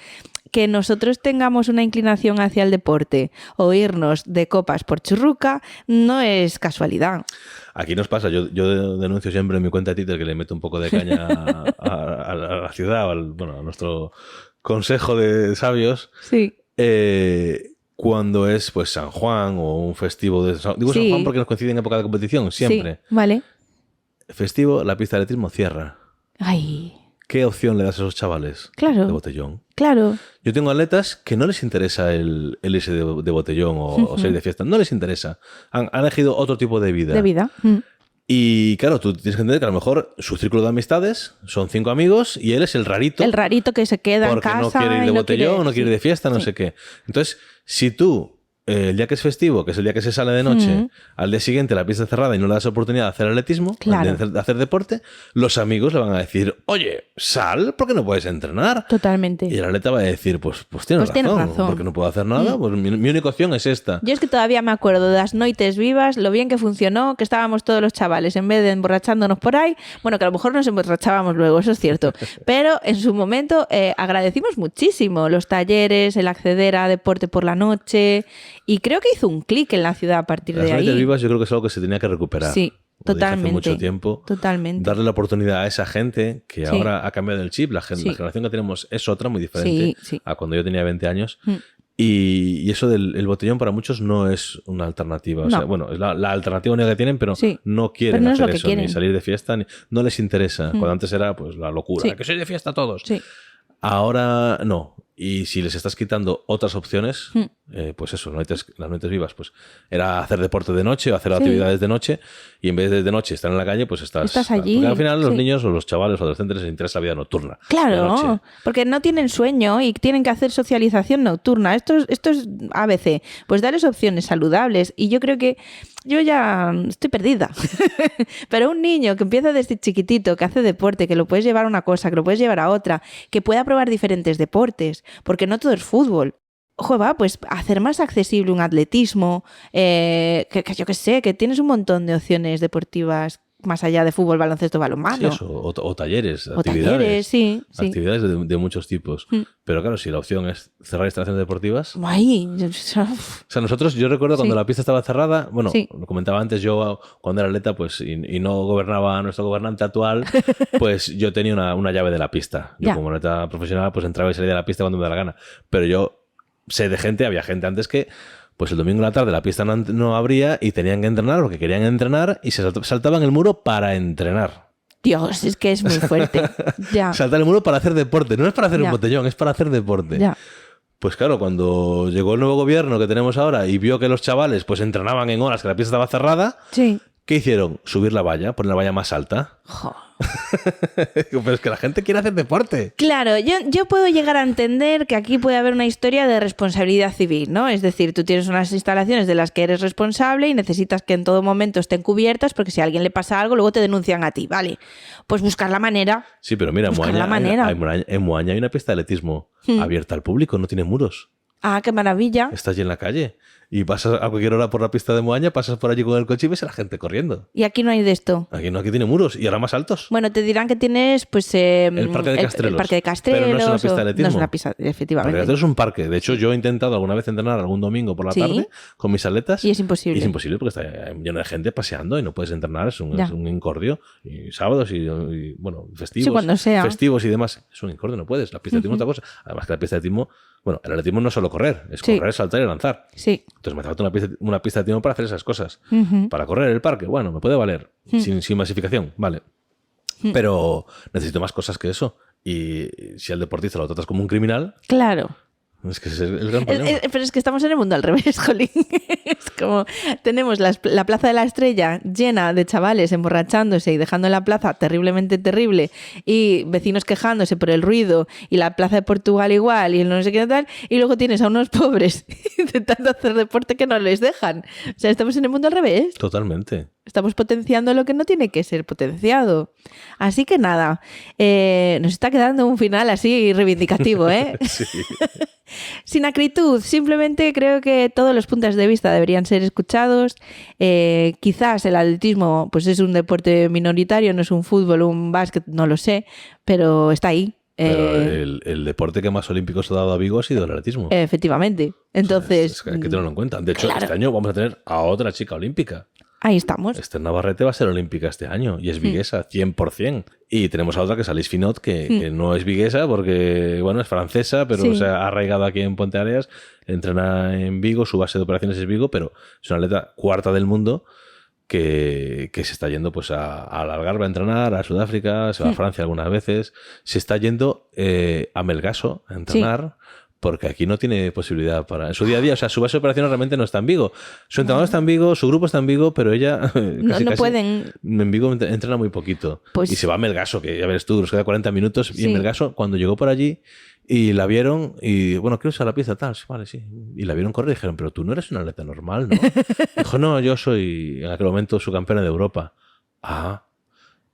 que nosotros tengamos una inclinación hacia el deporte o irnos de copas por churruca no es casualidad. Aquí nos pasa, yo denuncio siempre en mi cuenta de Twitter que le meto un poco de caña a la ciudad, a nuestro consejo de sabios. Sí. Cuando es pues San Juan o un festivo de... Digo San Juan porque nos coincide en época de competición, siempre. Sí, vale. Festivo, la pista de atletismo cierra. Ay... ¿Qué opción le das a esos chavales? Claro. De botellón. Claro. Yo tengo atletas que no les interesa el ese de botellón o salir de fiesta. No les interesa. Han elegido otro tipo de vida. De vida. Y claro, tú tienes que entender que a lo mejor su círculo de amistades son 5 amigos y él es el rarito. El rarito que se queda en casa. Porque no quiere ir de botellón, no quiere ir de fiesta, no sé qué. Entonces, si tú... el día que es festivo, que es el día que se sale de noche, al día siguiente la pista cerrada y no le das oportunidad de hacer atletismo, de hacer deporte, los amigos le van a decir, oye, sal, ¿por qué no puedes entrenar? Totalmente. Y el atleta va a decir, pues tienes razón, porque no puedo hacer nada, pues mi única opción es esta. Yo es que todavía me acuerdo de las noites vivas, lo bien que funcionó, que estábamos todos los chavales, en vez de emborrachándonos por ahí, bueno, que a lo mejor nos emborrachábamos luego, eso es cierto, pero en su momento agradecimos muchísimo los talleres, el acceder a deporte por la noche... Y creo que hizo un clic en la ciudad a partir de ahí. Las noites vivas yo creo que es algo que se tenía que recuperar. Sí. Totalmente. Hace mucho tiempo. Totalmente. Darle la oportunidad a esa gente que ahora ha cambiado el chip. La generación que tenemos es otra, muy diferente a cuando yo tenía 20 años. Y eso del botellón para muchos no es una alternativa. O sea, bueno, es la alternativa única que tienen, pero no quieren hacer eso, ni salir de fiesta, no les interesa. Cuando antes era pues la locura, que sois de fiesta todos. Ahora no. Y si les estás quitando otras opciones, pues eso, las noites vivas, pues era hacer deporte de noche o hacer actividades de noche, y en vez de noche estar en la calle, pues estás allí. Porque al final los niños o los chavales o adolescentes les interesa la vida nocturna. Claro, porque no tienen sueño y tienen que hacer socialización nocturna. Esto es ABC. Pues darles opciones saludables. Y yo creo que yo ya estoy perdida. Pero un niño que empieza desde chiquitito, que hace deporte, que lo puedes llevar a una cosa, que lo puedes llevar a otra, que pueda probar diferentes deportes, porque no todo es fútbol. Pues hacer más accesible un atletismo, que yo qué sé, que tienes un montón de opciones deportivas más allá de fútbol, baloncesto, balonmano. Sí, eso, o talleres, actividades. Sí. Actividades de muchos tipos. Pero claro, si la opción es cerrar instalaciones deportivas... O sea, nosotros, yo recuerdo cuando la pista estaba cerrada, bueno, lo comentaba antes, yo cuando era atleta, pues, y no gobernaba nuestro gobernante actual, pues yo tenía una llave de la pista. Yo como atleta profesional, pues entraba y salía de la pista cuando me da la gana. Pero yo sé de gente, había gente antes que... Pues el domingo en la tarde la pista no abría y tenían que entrenar porque querían entrenar y se saltaban el muro para entrenar. Dios, es que es muy fuerte. Saltar el muro para hacer deporte. No es para hacer un botellón, es para hacer deporte. Pues claro, cuando llegó el nuevo gobierno que tenemos ahora y vio que los chavales pues entrenaban en horas que la pista estaba cerrada, ¿qué hicieron? Subir la valla, poner la valla más alta. Pero es que la gente quiere hacer deporte. Claro, yo puedo llegar a entender que aquí puede haber una historia de responsabilidad civil, ¿no? Es decir, tú tienes unas instalaciones de las que eres responsable y necesitas que en todo momento estén cubiertas porque si a alguien le pasa algo, luego te denuncian a ti, ¿vale? Pues buscar la manera. Sí, pero mira, en Moaña hay una pista de atletismo abierta al público, no tiene muros. Ah, qué maravilla. Está allí en la calle. Y pasas a cualquier hora por la pista de Moaña, pasas por allí con el coche y ves a la gente corriendo. Y aquí no hay de esto. Aquí tiene muros y ahora más altos. Bueno, te dirán que tienes pues el Parque de Castrelos. El Parque de Castrelos. Pero no es una pista de atletismo. No es una pista, efectivamente. El Parque de Castrelos es un parque. De hecho, yo he intentado alguna vez entrenar algún domingo por la tarde con mis atletas. Y es imposible. Y es imposible porque está lleno de gente paseando y no puedes entrenar. Es un incordio. Y sábados y bueno, festivos. Sí, cuando sea. Festivos y demás. Es un incordio, no puedes. La pista de atletismo es otra cosa. Además que la pista de atletismo... Bueno, el atletismo no es solo correr, es correr, saltar y lanzar. Sí. Entonces me hace falta una pista de atletismo para hacer esas cosas. Para correr en el parque, bueno, me puede valer. Sin masificación, vale. Pero necesito más cosas que eso. Y si al deportista lo tratas como un criminal... Claro. Es que ese es el gran problema. Pero es que estamos en el mundo al revés, jolín. Es como tenemos la Plaza de la Estrella llena de chavales emborrachándose y dejando la plaza terriblemente terrible y vecinos quejándose por el ruido y la Plaza de Portugal igual y el no sé qué tal, y luego tienes a unos pobres intentando hacer deporte que no les dejan. O sea, estamos en el mundo al revés. Totalmente. Estamos potenciando lo que no tiene que ser potenciado. Así que nada, nos está quedando un final así reivindicativo, ¿eh? Sí. Sin acritud, simplemente creo que todos los puntos de vista deberían ser escuchados. Quizás el atletismo pues es un deporte minoritario, no es un fútbol, un básquet, no lo sé, pero está ahí. Pero el deporte que más olímpicos ha dado a Vigo ha sido el atletismo. Efectivamente. Entonces... O sea, hay que tenerlo en cuenta. De hecho, este año vamos a tener a otra chica olímpica. Ahí estamos. Esther Navarrete va a ser olímpica este año y es viguesa, 100%. Y tenemos a otra que es Alice Finot, que no es viguesa porque, bueno, es francesa, pero se ha arraigado aquí en Ponteareas, entrena en Vigo, su base de operaciones es Vigo, pero es una atleta cuarta del mundo que se está yendo pues a Algarve a entrenar, a Sudáfrica, se va a Francia algunas veces, se está yendo a Melgaso a entrenar. Porque aquí no tiene posibilidad para... En su día a día, o sea, su base de operaciones realmente no está en Vigo. Su entrenador está en Vigo, su grupo está en Vigo, pero ella casi pueden... En Vigo entrena muy poquito. Pues... Y se va a Melgaso, que ya ves tú, nos queda 40 minutos. Y en Melgaso, cuando llegó por allí y la vieron, y bueno, quiero usar la pieza, tal, vale, sí. Y la vieron correr y dijeron, pero tú no eres una atleta normal, ¿no? Dijo, no, yo soy en aquel momento subcampeona de Europa. Ah,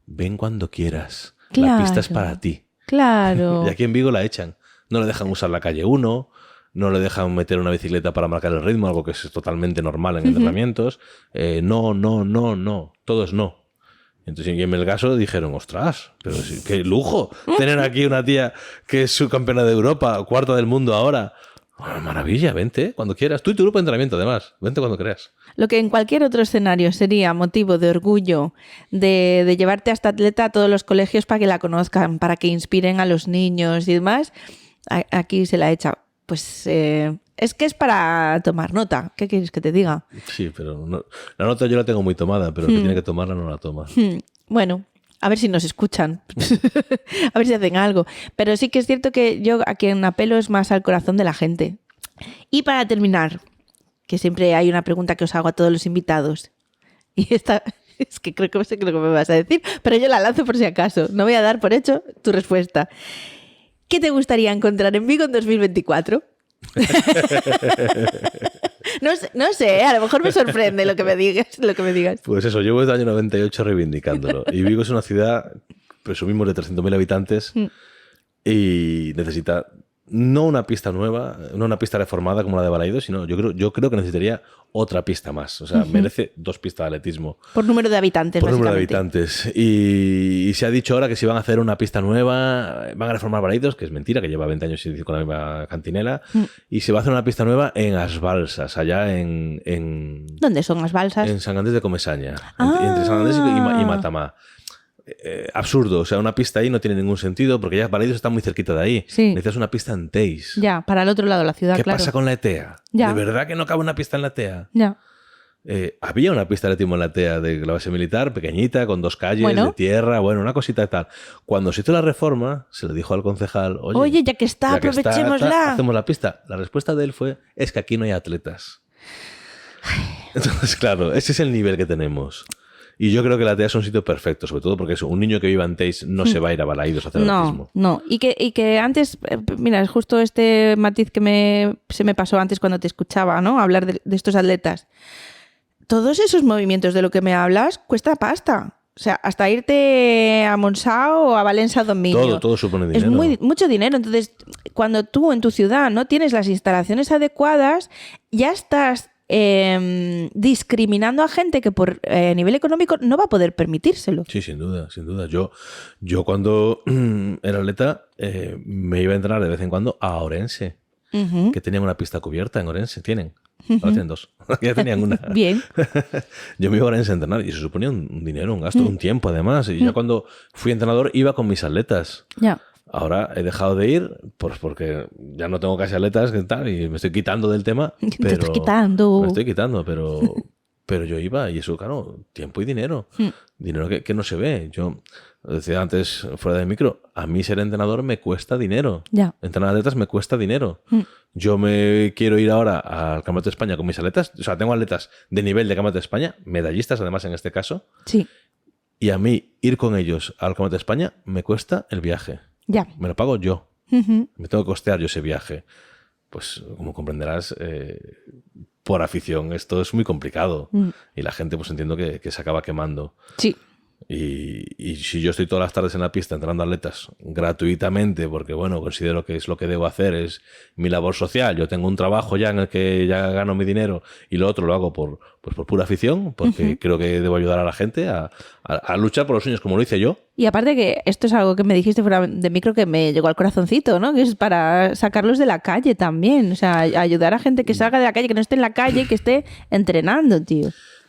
ven cuando quieras. Claro. La pista es para ti. Claro. Y aquí en Vigo la echan. No le dejan usar la calle 1, no le dejan meter una bicicleta para marcar el ritmo, algo que es totalmente normal en entrenamientos. No. Todo es no. Entonces, y en Melgaso dijeron, ostras, pero sí, qué lujo tener aquí una tía que es subcampeona de Europa, cuarta del mundo ahora. Oh, maravilla, vente cuando quieras. Tú y tu grupo de entrenamiento, además. Vente cuando creas. Lo que en cualquier otro escenario sería motivo de orgullo de llevarte a esta atleta a todos los colegios para que la conozcan, para que inspiren a los niños y demás, aquí se la echa. Pues es que es para tomar nota. ¿Qué quieres que te diga? Sí, pero no, la nota yo la tengo muy tomada, pero el que tiene que tomarla no la toma. Bueno, a ver si nos escuchan, a ver si hacen algo. Pero sí que es cierto que yo a quien apelo es más al corazón de la gente. Y para terminar, que siempre hay una pregunta que os hago a todos los invitados. Y esta es que creo que sé lo que me vas a decir, pero yo la lanzo por si acaso. No voy a dar por hecho tu respuesta. ¿Qué te gustaría encontrar en Vigo en 2024? No sé, a lo mejor me sorprende lo que me digas. Pues eso, llevo desde el año 98 reivindicándolo. Y Vigo es una ciudad, presumimos, de 300.000 habitantes y necesita no una pista nueva, no una pista reformada como la de Balaidos, sino yo creo que necesitaría otra pista más. O sea, merece 2 pistas de atletismo. Por número de habitantes, Por número de básicamente. habitantes. Y se ha dicho ahora que si van a hacer una pista nueva, van a reformar Balaidos, que es mentira, que lleva 20 años con la misma cantinela, y se va a hacer una pista nueva en As Balsas, allá en ¿Dónde son las balsas? En Sant Andrés de Comesaña, entre Sant Andrés y Matamá. Absurdo, o sea, una pista ahí no tiene ningún sentido porque ya Balaidos está muy cerquita de ahí. Sí. Necesitas una pista en Teis. Ya, para el otro lado de la ciudad, ¿Qué claro. pasa con la ETEA? Ya. ¿De verdad que no cabe una pista en la ETEA? Ya. Había una pista de atletismo en la ETEA de la base militar, pequeñita, con 2 calles de tierra, bueno, una cosita de tal. Cuando se hizo la reforma, se le dijo al concejal, oye, ya que está, aprovechémosla. Hacemos la pista. La respuesta de él fue, es que aquí no hay atletas. Entonces, claro, ese es el nivel que tenemos. Y yo creo que la ETEA es un sitio perfecto, sobre todo porque eso, un niño que viva en Teis no se va a ir a Balaidos a hacer atletismo. No. Y que antes, mira, es justo este matiz que se me pasó antes cuando te escuchaba, ¿no? Hablar de estos atletas. Todos esos movimientos de lo que me hablas cuesta pasta. O sea, hasta irte a Montsao o a Valencia Dominio. Todo supone dinero. Es mucho dinero. Entonces, cuando tú en tu ciudad no tienes las instalaciones adecuadas, ya estás discriminando a gente que por nivel económico no va a poder permitírselo. Sí, sin duda, sin duda. Yo cuando era atleta me iba a entrenar de vez en cuando a Orense, que tenían una pista cubierta en Orense. Ahora tienen 2. Ya tenían una. Bien. Yo me iba a Orense a entrenar y se suponía un dinero, un gasto, un tiempo además. Y ya cuando fui entrenador iba con mis atletas. Ya. Ahora he dejado de ir pues porque ya no tengo casi atletas y tal, y me estoy quitando del tema. Te estás quitando. Me estoy quitando, pero yo iba y eso, claro, tiempo y dinero. Dinero que no se ve. Yo decía antes, fuera del micro, a mí ser entrenador me cuesta dinero. Ya. Entrenar atletas me cuesta dinero. Yo me quiero ir ahora al Campeonato de España con mis atletas. O sea, tengo atletas de nivel de Campeonato de España, medallistas además en este caso. Sí. Y a mí ir con ellos al Campeonato de España me cuesta el viaje. Ya. Me lo pago yo. Me tengo que costear yo ese viaje. Pues, como comprenderás, por afición esto es muy complicado. Y la gente, pues entiendo que se acaba quemando. Sí. Y si yo estoy todas las tardes en la pista entrenando atletas gratuitamente, porque bueno, considero que es lo que debo hacer, es mi labor social, yo tengo un trabajo ya en el que ya gano mi dinero y lo otro lo hago por pura afición, porque creo que debo ayudar a la gente a luchar por los sueños como lo hice yo. Y aparte que esto es algo que me dijiste fuera de micro que me llegó al corazoncito, ¿no? Que es para sacarlos de la calle también, o sea, ayudar a gente que salga de la calle, que no esté en la calle, que esté entrenando, tío.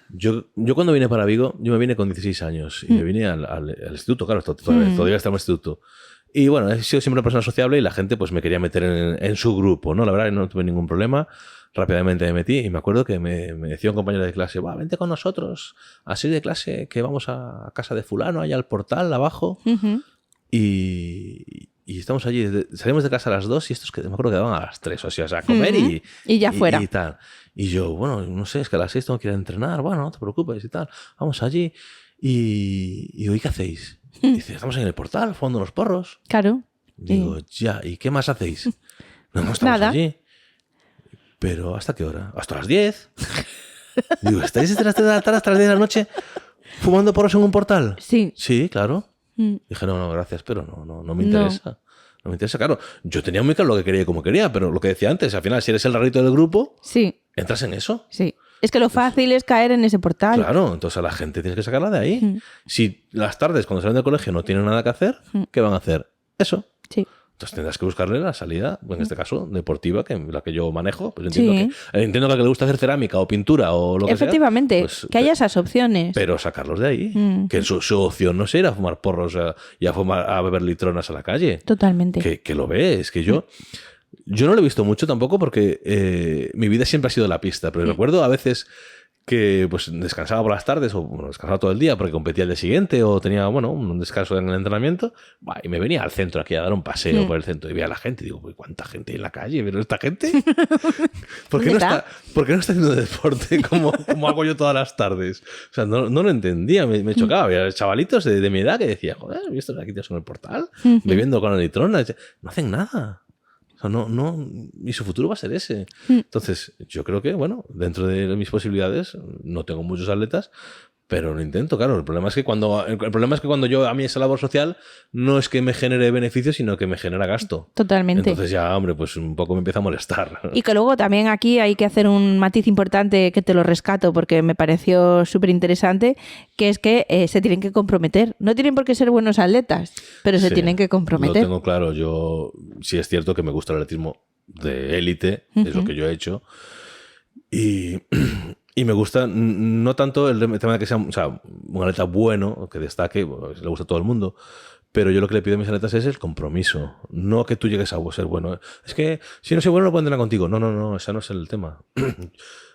Yo cuando vine para Vigo, yo me vine con 16 años y me vine al instituto, claro, todavía estaba en el instituto. Y bueno, he sido siempre una persona sociable y la gente pues me quería meter en su grupo, ¿no? La verdad que no tuve ningún problema. Rápidamente me metí y me acuerdo que me decía un compañero de clase, va, vente con nosotros, así de clase, que vamos a casa de fulano, allá al portal, abajo. Y estamos allí, salimos de casa a las 2 y estos que me acuerdo que daban a las 3, o sea, a comer y ya fuera. Y tal. Y yo, bueno, no sé, es que a las 6 tengo que ir a entrenar, bueno, no te preocupes y tal. Vamos allí y hoy, ¿qué hacéis? Y dice, estamos en el portal, fumando unos porros. Claro. Digo, ya, ¿y qué más hacéis? No, estamos Nada. allí. ¿Pero hasta qué hora? Hasta las 10. Digo, ¿estáis desde las 3 de la tarde hasta las 10 de la noche fumando porros en un portal? Sí. Sí, claro. Dije, no, gracias, pero no me interesa. No me interesa, claro. Yo tenía muy claro lo que quería y cómo quería, pero lo que decía antes, al final, si eres el rarito del grupo, sí, entras en eso. Sí. Es que lo fácil es caer en ese portal. Claro, entonces a la gente tienes que sacarla de ahí. Si las tardes, cuando salen del colegio, no tienen nada que hacer, ¿qué van a hacer? Eso. Sí. Entonces tendrás que buscarle la salida, en este caso, deportiva, la que yo manejo. Pues entiendo que a que le gusta hacer cerámica o pintura o lo que sea. Efectivamente, pues, que haya esas opciones. Pero sacarlos de ahí. Que su opción no sea ir a fumar porros y a beber litronas a la calle. Totalmente. Que lo ves, que yo no lo he visto mucho tampoco porque mi vida siempre ha sido la pista. Pero recuerdo a veces que pues descansaba por las tardes o descansaba todo el día porque competía el día siguiente o tenía un descanso en el entrenamiento y me venía al centro aquí a dar un paseo por el centro y veía a la gente y digo, ¿cuánta gente hay en la calle? ¿Pero esta gente? ¿Por qué no está haciendo deporte como hago yo todas las tardes? O sea, no lo entendía, me chocaba. Había chavalitos de mi edad que decía, joder, ¿he visto aquí en el portal? Bebiendo con la litrona. No hacen nada. O sea, no, y su futuro va a ser ese. Entonces, yo creo que, dentro de mis posibilidades, no tengo muchos atletas, pero lo intento, claro. El problema es que cuando yo a mí esa labor social no es que me genere beneficios, sino que me genera gasto. Totalmente. Entonces ya, hombre, pues un poco me empieza a molestar. Y que luego también aquí hay que hacer un matiz importante que te lo rescato porque me pareció súper interesante, que es que se tienen que comprometer. No tienen por qué ser buenos atletas, pero se tienen que comprometer. Lo tengo claro. Yo sí es cierto que me gusta el atletismo de élite, es lo que yo he hecho. Y me gusta no tanto el tema de que sea un atleta bueno, que destaque, le gusta a todo el mundo, pero yo lo que le pido a mis atletas es el compromiso. No que tú llegues a ser bueno. Es que si no soy bueno no puedo entrenar contigo. No, ese no es el tema.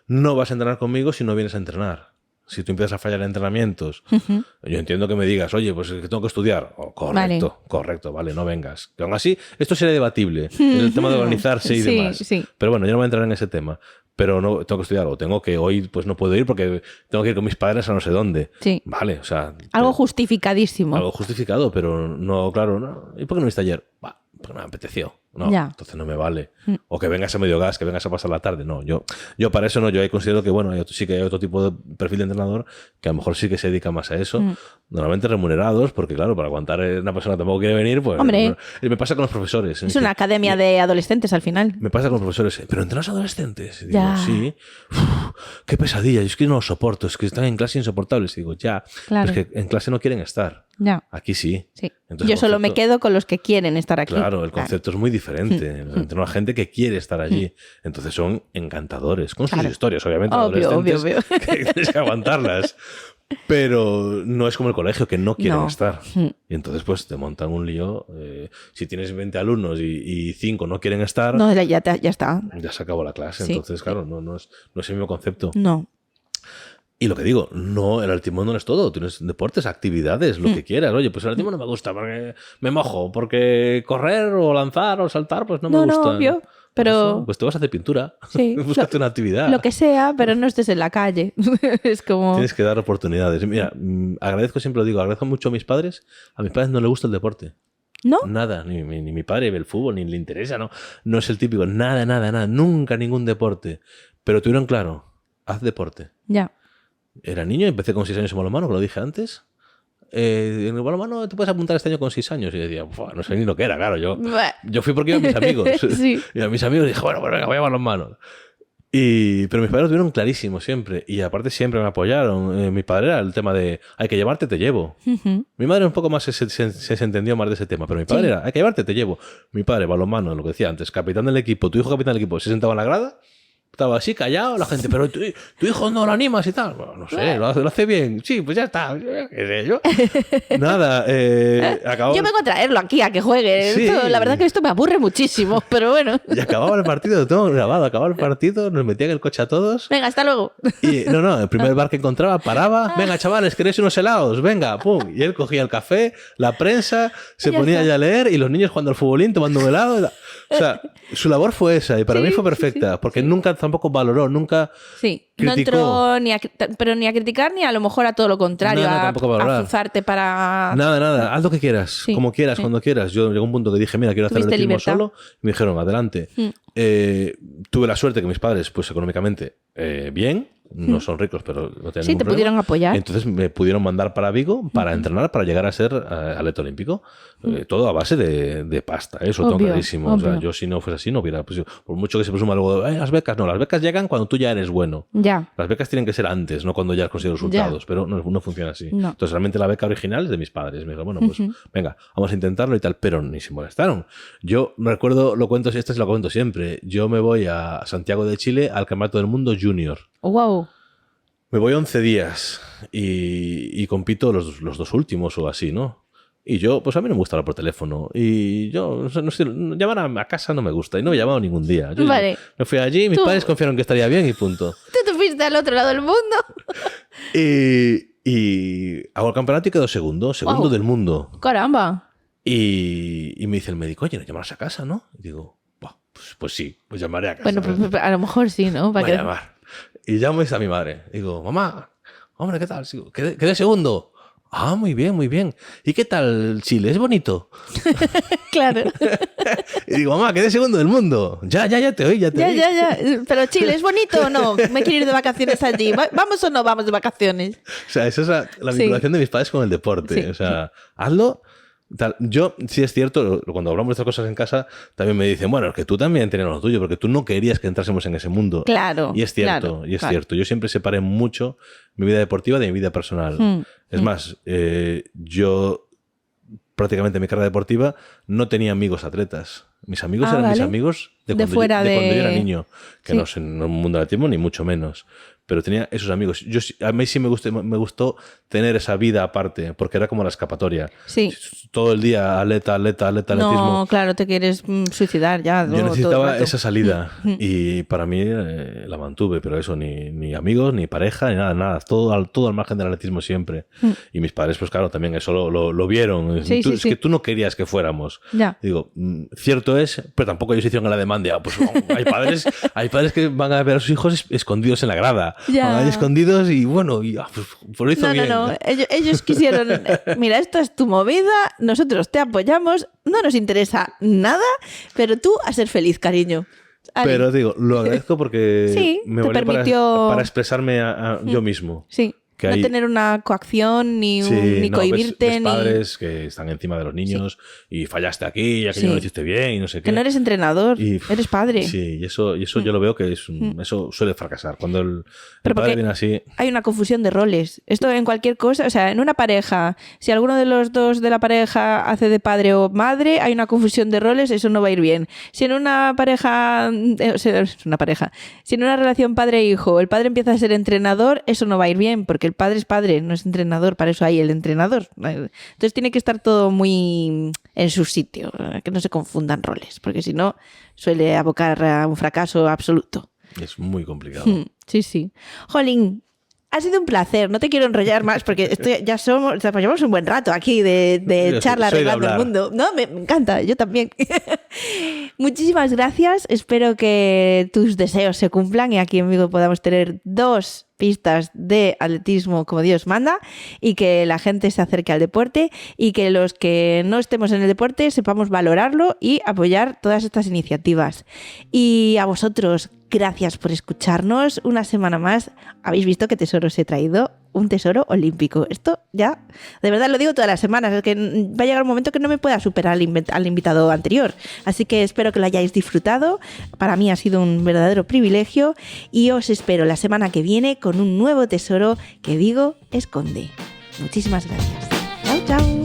No vas a entrenar conmigo si no vienes a entrenar. Si tú empiezas a fallar en entrenamientos, yo entiendo que me digas, oye, pues es que tengo que estudiar. Correcto, vale, no vengas. Que aún así, esto sería debatible, el tema de organizarse y demás. Sí. Pero bueno, yo no voy a entrar en ese tema. Pero no tengo que estudiar, o tengo que hoy pues no puedo ir porque tengo que ir con mis padres a no sé dónde. Sí. Vale, o sea... Algo justificadísimo. Algo justificado, pero no, claro, no. ¿Y por qué no viste ayer? Porque me apeteció. No, entonces no me vale. O que vengas a medio gas, que vengas a pasar la tarde. No, yo para eso no. Yo ahí considero que, sí que hay otro tipo de perfil de entrenador que a lo mejor sí que se dedica más a eso. Normalmente remunerados, porque claro, para aguantar una persona que tampoco quiere venir, pues... Hombre, me pasa con los profesores. Es una academia de adolescentes al final. Me pasa con los profesores. ¿Pero entrenas adolescentes? Y digo, sí. Qué pesadilla. Yo es que no los soporto. Es que están en clase insoportables. Y digo, ya. Claro. Pero es que en clase no quieren estar. Ya. Aquí sí. Entonces, yo solo me quedo con los que quieren estar aquí. Claro, el concepto es muy diferente. Entreno a gente que quiere estar allí. Entonces son encantadores. Con sus historias, obviamente. Obvio. Que tienes que aguantarlas. Pero no es como el colegio, que no quieren estar. Y entonces pues te montan un lío. Si tienes 20 alumnos y 5 no quieren estar... No, ya está. Ya se acabó la clase. Sí. Entonces, claro, no es el mismo concepto. No. Y lo que digo, el atletismo no es todo. Tienes deportes, actividades, lo que quieras. Oye, pues el atletismo no me gusta porque me mojo. Porque correr o lanzar o saltar, pues no me gusta. No, obvio. Pero... Pues te vas a hacer pintura. Sí, búscate una actividad. Lo que sea, pero no estés en la calle. Es como... Tienes que dar oportunidades. Mira, siempre lo digo, agradezco mucho a mis padres. A mis padres no les gusta el deporte. ¿No? Nada, ni mi padre ve el fútbol, ni le interesa, no es el típico. Nada. Nunca ningún deporte. Pero tuvieron claro, haz deporte. Ya. Era niño, empecé con 6 años en balonmano, que lo dije antes. En el balonmano te puedes apuntar este año con 6 años. Y decía, no sé ni lo que era, claro. Yo fui porque iban mis amigos. Sí. Y a mis amigos dije, bueno, pues venga, voy a balonmano. Pero mis padres lo tuvieron clarísimo siempre. Y aparte siempre me apoyaron. Mi padre era el tema de, hay que llevarte, te llevo. Mi madre un poco más se entendió más de ese tema. Pero mi padre era, hay que llevarte, te llevo. Mi padre, balonmano, lo que decía antes, capitán del equipo, tu hijo capitán del equipo, se sentaba en la grada. Estaba así, callado, la gente, pero tu hijo no lo animas y tal. Bueno, no sé, lo hace bien. Sí, pues ya está. ¿Qué sé yo? Nada, acabó... Yo vengo a traerlo aquí a que juegue. Sí. La verdad que esto me aburre muchísimo, pero bueno. Y acababa el partido, lo tengo grabado. Acababa el partido, nos metían en el coche a todos. Venga, hasta luego. Y el primer bar que encontraba paraba. Venga, chavales, ¿queréis unos helados? Venga, pum. Y él cogía el café, la prensa, se ponía ya a leer y los niños jugando al futbolín, tomando un helado. O sea, su labor fue esa y para mí fue perfecta, porque nunca tampoco valoró, nunca criticó. No entró ni a criticar ni a lo mejor a todo lo contrario, a azuzarte para... Nada, haz lo que quieras, como quieras, cuando quieras. Yo llegó un punto que dije, mira, quiero hacer el atletismo solo, y me dijeron, adelante. Tuve la suerte que mis padres, pues económicamente, bien, no son ricos, pero no tenían ningún problema. Pudieron apoyar. Entonces me pudieron mandar para Vigo para entrenar, para llegar a ser atleta olímpico. Todo a base de pasta, eso tengo clarísimo. O sea, yo si no fuese así no hubiera... Pues, por mucho que se presuma luego, las becas, no, las becas llegan cuando tú ya eres bueno. Ya. Las becas tienen que ser antes, no cuando ya has conseguido resultados, pero no funciona así. No. Entonces realmente la beca original es de mis padres. Me dijo, bueno, pues venga, vamos a intentarlo y tal, pero ni se molestaron. Yo recuerdo, lo cuento, esta se lo cuento siempre, yo me voy a Santiago de Chile al Campeonato del Mundo Junior. ¡Wow! Me voy 11 días y compito los 2 últimos o así, ¿no? Y yo, pues a mí no me gusta hablar por teléfono. Y yo, no sé, llamar a casa no me gusta. Y no me he llamado ningún día. Yo me fui allí, mis padres confiaron que estaría bien y punto. Tú te fuiste al otro lado del mundo. Y hago el campeonato y quedo segundo del mundo. ¡Caramba! Y me dice el médico, oye, ¿no llamarás a casa, no? Y digo, pues sí, pues llamaré a casa. Bueno, pues a lo mejor sí, ¿no? Voy a llamar. Y llamo a mi madre. Digo, mamá, hombre, ¿qué tal? Quedé segundo. Ah, muy bien, muy bien. ¿Y qué tal Chile? ¿Es bonito? Claro. Y digo, mamá, quedé segundo del mundo. Ya te oí, Ya. Pero Chile, ¿es bonito o no? Me quiero ir de vacaciones allí. ¿Vamos o no vamos de vacaciones? O sea, esa es la vinculación de mis padres con el deporte. Sí. O sea, hazlo. Tal. Yo, sí es cierto, cuando hablamos de estas cosas en casa, también me dicen, bueno, es que tú también tenías lo tuyo, porque tú no querías que entrásemos en ese mundo. Claro. Y es cierto, cierto. Yo siempre separé mucho mi vida deportiva de mi vida personal. Es más, yo prácticamente en mi carrera deportiva no tenía amigos atletas. Mis amigos eran mis amigos de cuando yo era niño, que no es en un mundo del atletismo, ni mucho menos. Pero tenía esos amigos. A mí sí me gustó tener esa vida aparte, porque era como la escapatoria. Sí. Todo el día atletismo. No, claro, te quieres suicidar ya. Yo necesitaba esa salida y para mí la mantuve, pero eso, ni amigos, ni pareja, ni nada. Todo al margen del atletismo siempre. Y mis padres, pues claro, también eso lo vieron. Es que tú no querías que fuéramos. Ya. Digo, cierto es, pero tampoco ellos hicieron la demanda. Pues hay padres que van a ver a sus hijos escondidos en la grada. Van ahí escondidos y bueno, pues lo hizo bien. No. Ellos quisieron, mira, esta es tu movida, nosotros te apoyamos, no nos interesa nada, pero tú a ser feliz, cariño. Pero digo, lo agradezco porque me valió permitió para expresarme yo mismo. Sí. No tener una coacción ni cohibirte. Ves padres que están encima de los niños y fallaste aquí, ya que no lo hiciste bien y no sé qué. Que no eres entrenador, eres padre. Sí, y eso yo lo veo que eso suele fracasar. Cuando el padre viene así... Hay una confusión de roles. Esto en cualquier cosa, o sea, en una pareja, si alguno de los dos de la pareja hace de padre o madre, hay una confusión de roles, eso no va a ir bien. Si en una pareja, si en una relación padre-hijo el padre empieza a ser entrenador, eso no va a ir bien, porque el padre es padre, no es entrenador, para eso hay el entrenador. Entonces tiene que estar todo muy en su sitio, que no se confundan roles, porque si no suele abocar a un fracaso absoluto. Es muy complicado. Sí. Jolín, ha sido un placer, no te quiero enrollar más porque llevamos un buen rato aquí de charla arreglando el mundo. No, me encanta, yo también. Muchísimas gracias, espero que tus deseos se cumplan y aquí en Vigo podamos tener 2 pistas de atletismo como Dios manda y que la gente se acerque al deporte y que los que no estemos en el deporte sepamos valorarlo y apoyar todas estas iniciativas. Y a vosotros, gracias por escucharnos una semana más. Habéis visto qué tesoro os he traído, un tesoro olímpico. Esto ya, de verdad lo digo todas las semanas, es que va a llegar un momento que no me pueda superar al invitado anterior. Así que espero que lo hayáis disfrutado. Para mí ha sido un verdadero privilegio y os espero la semana que viene con un nuevo tesoro que Vigo esconde. Muchísimas gracias. Chao, chao.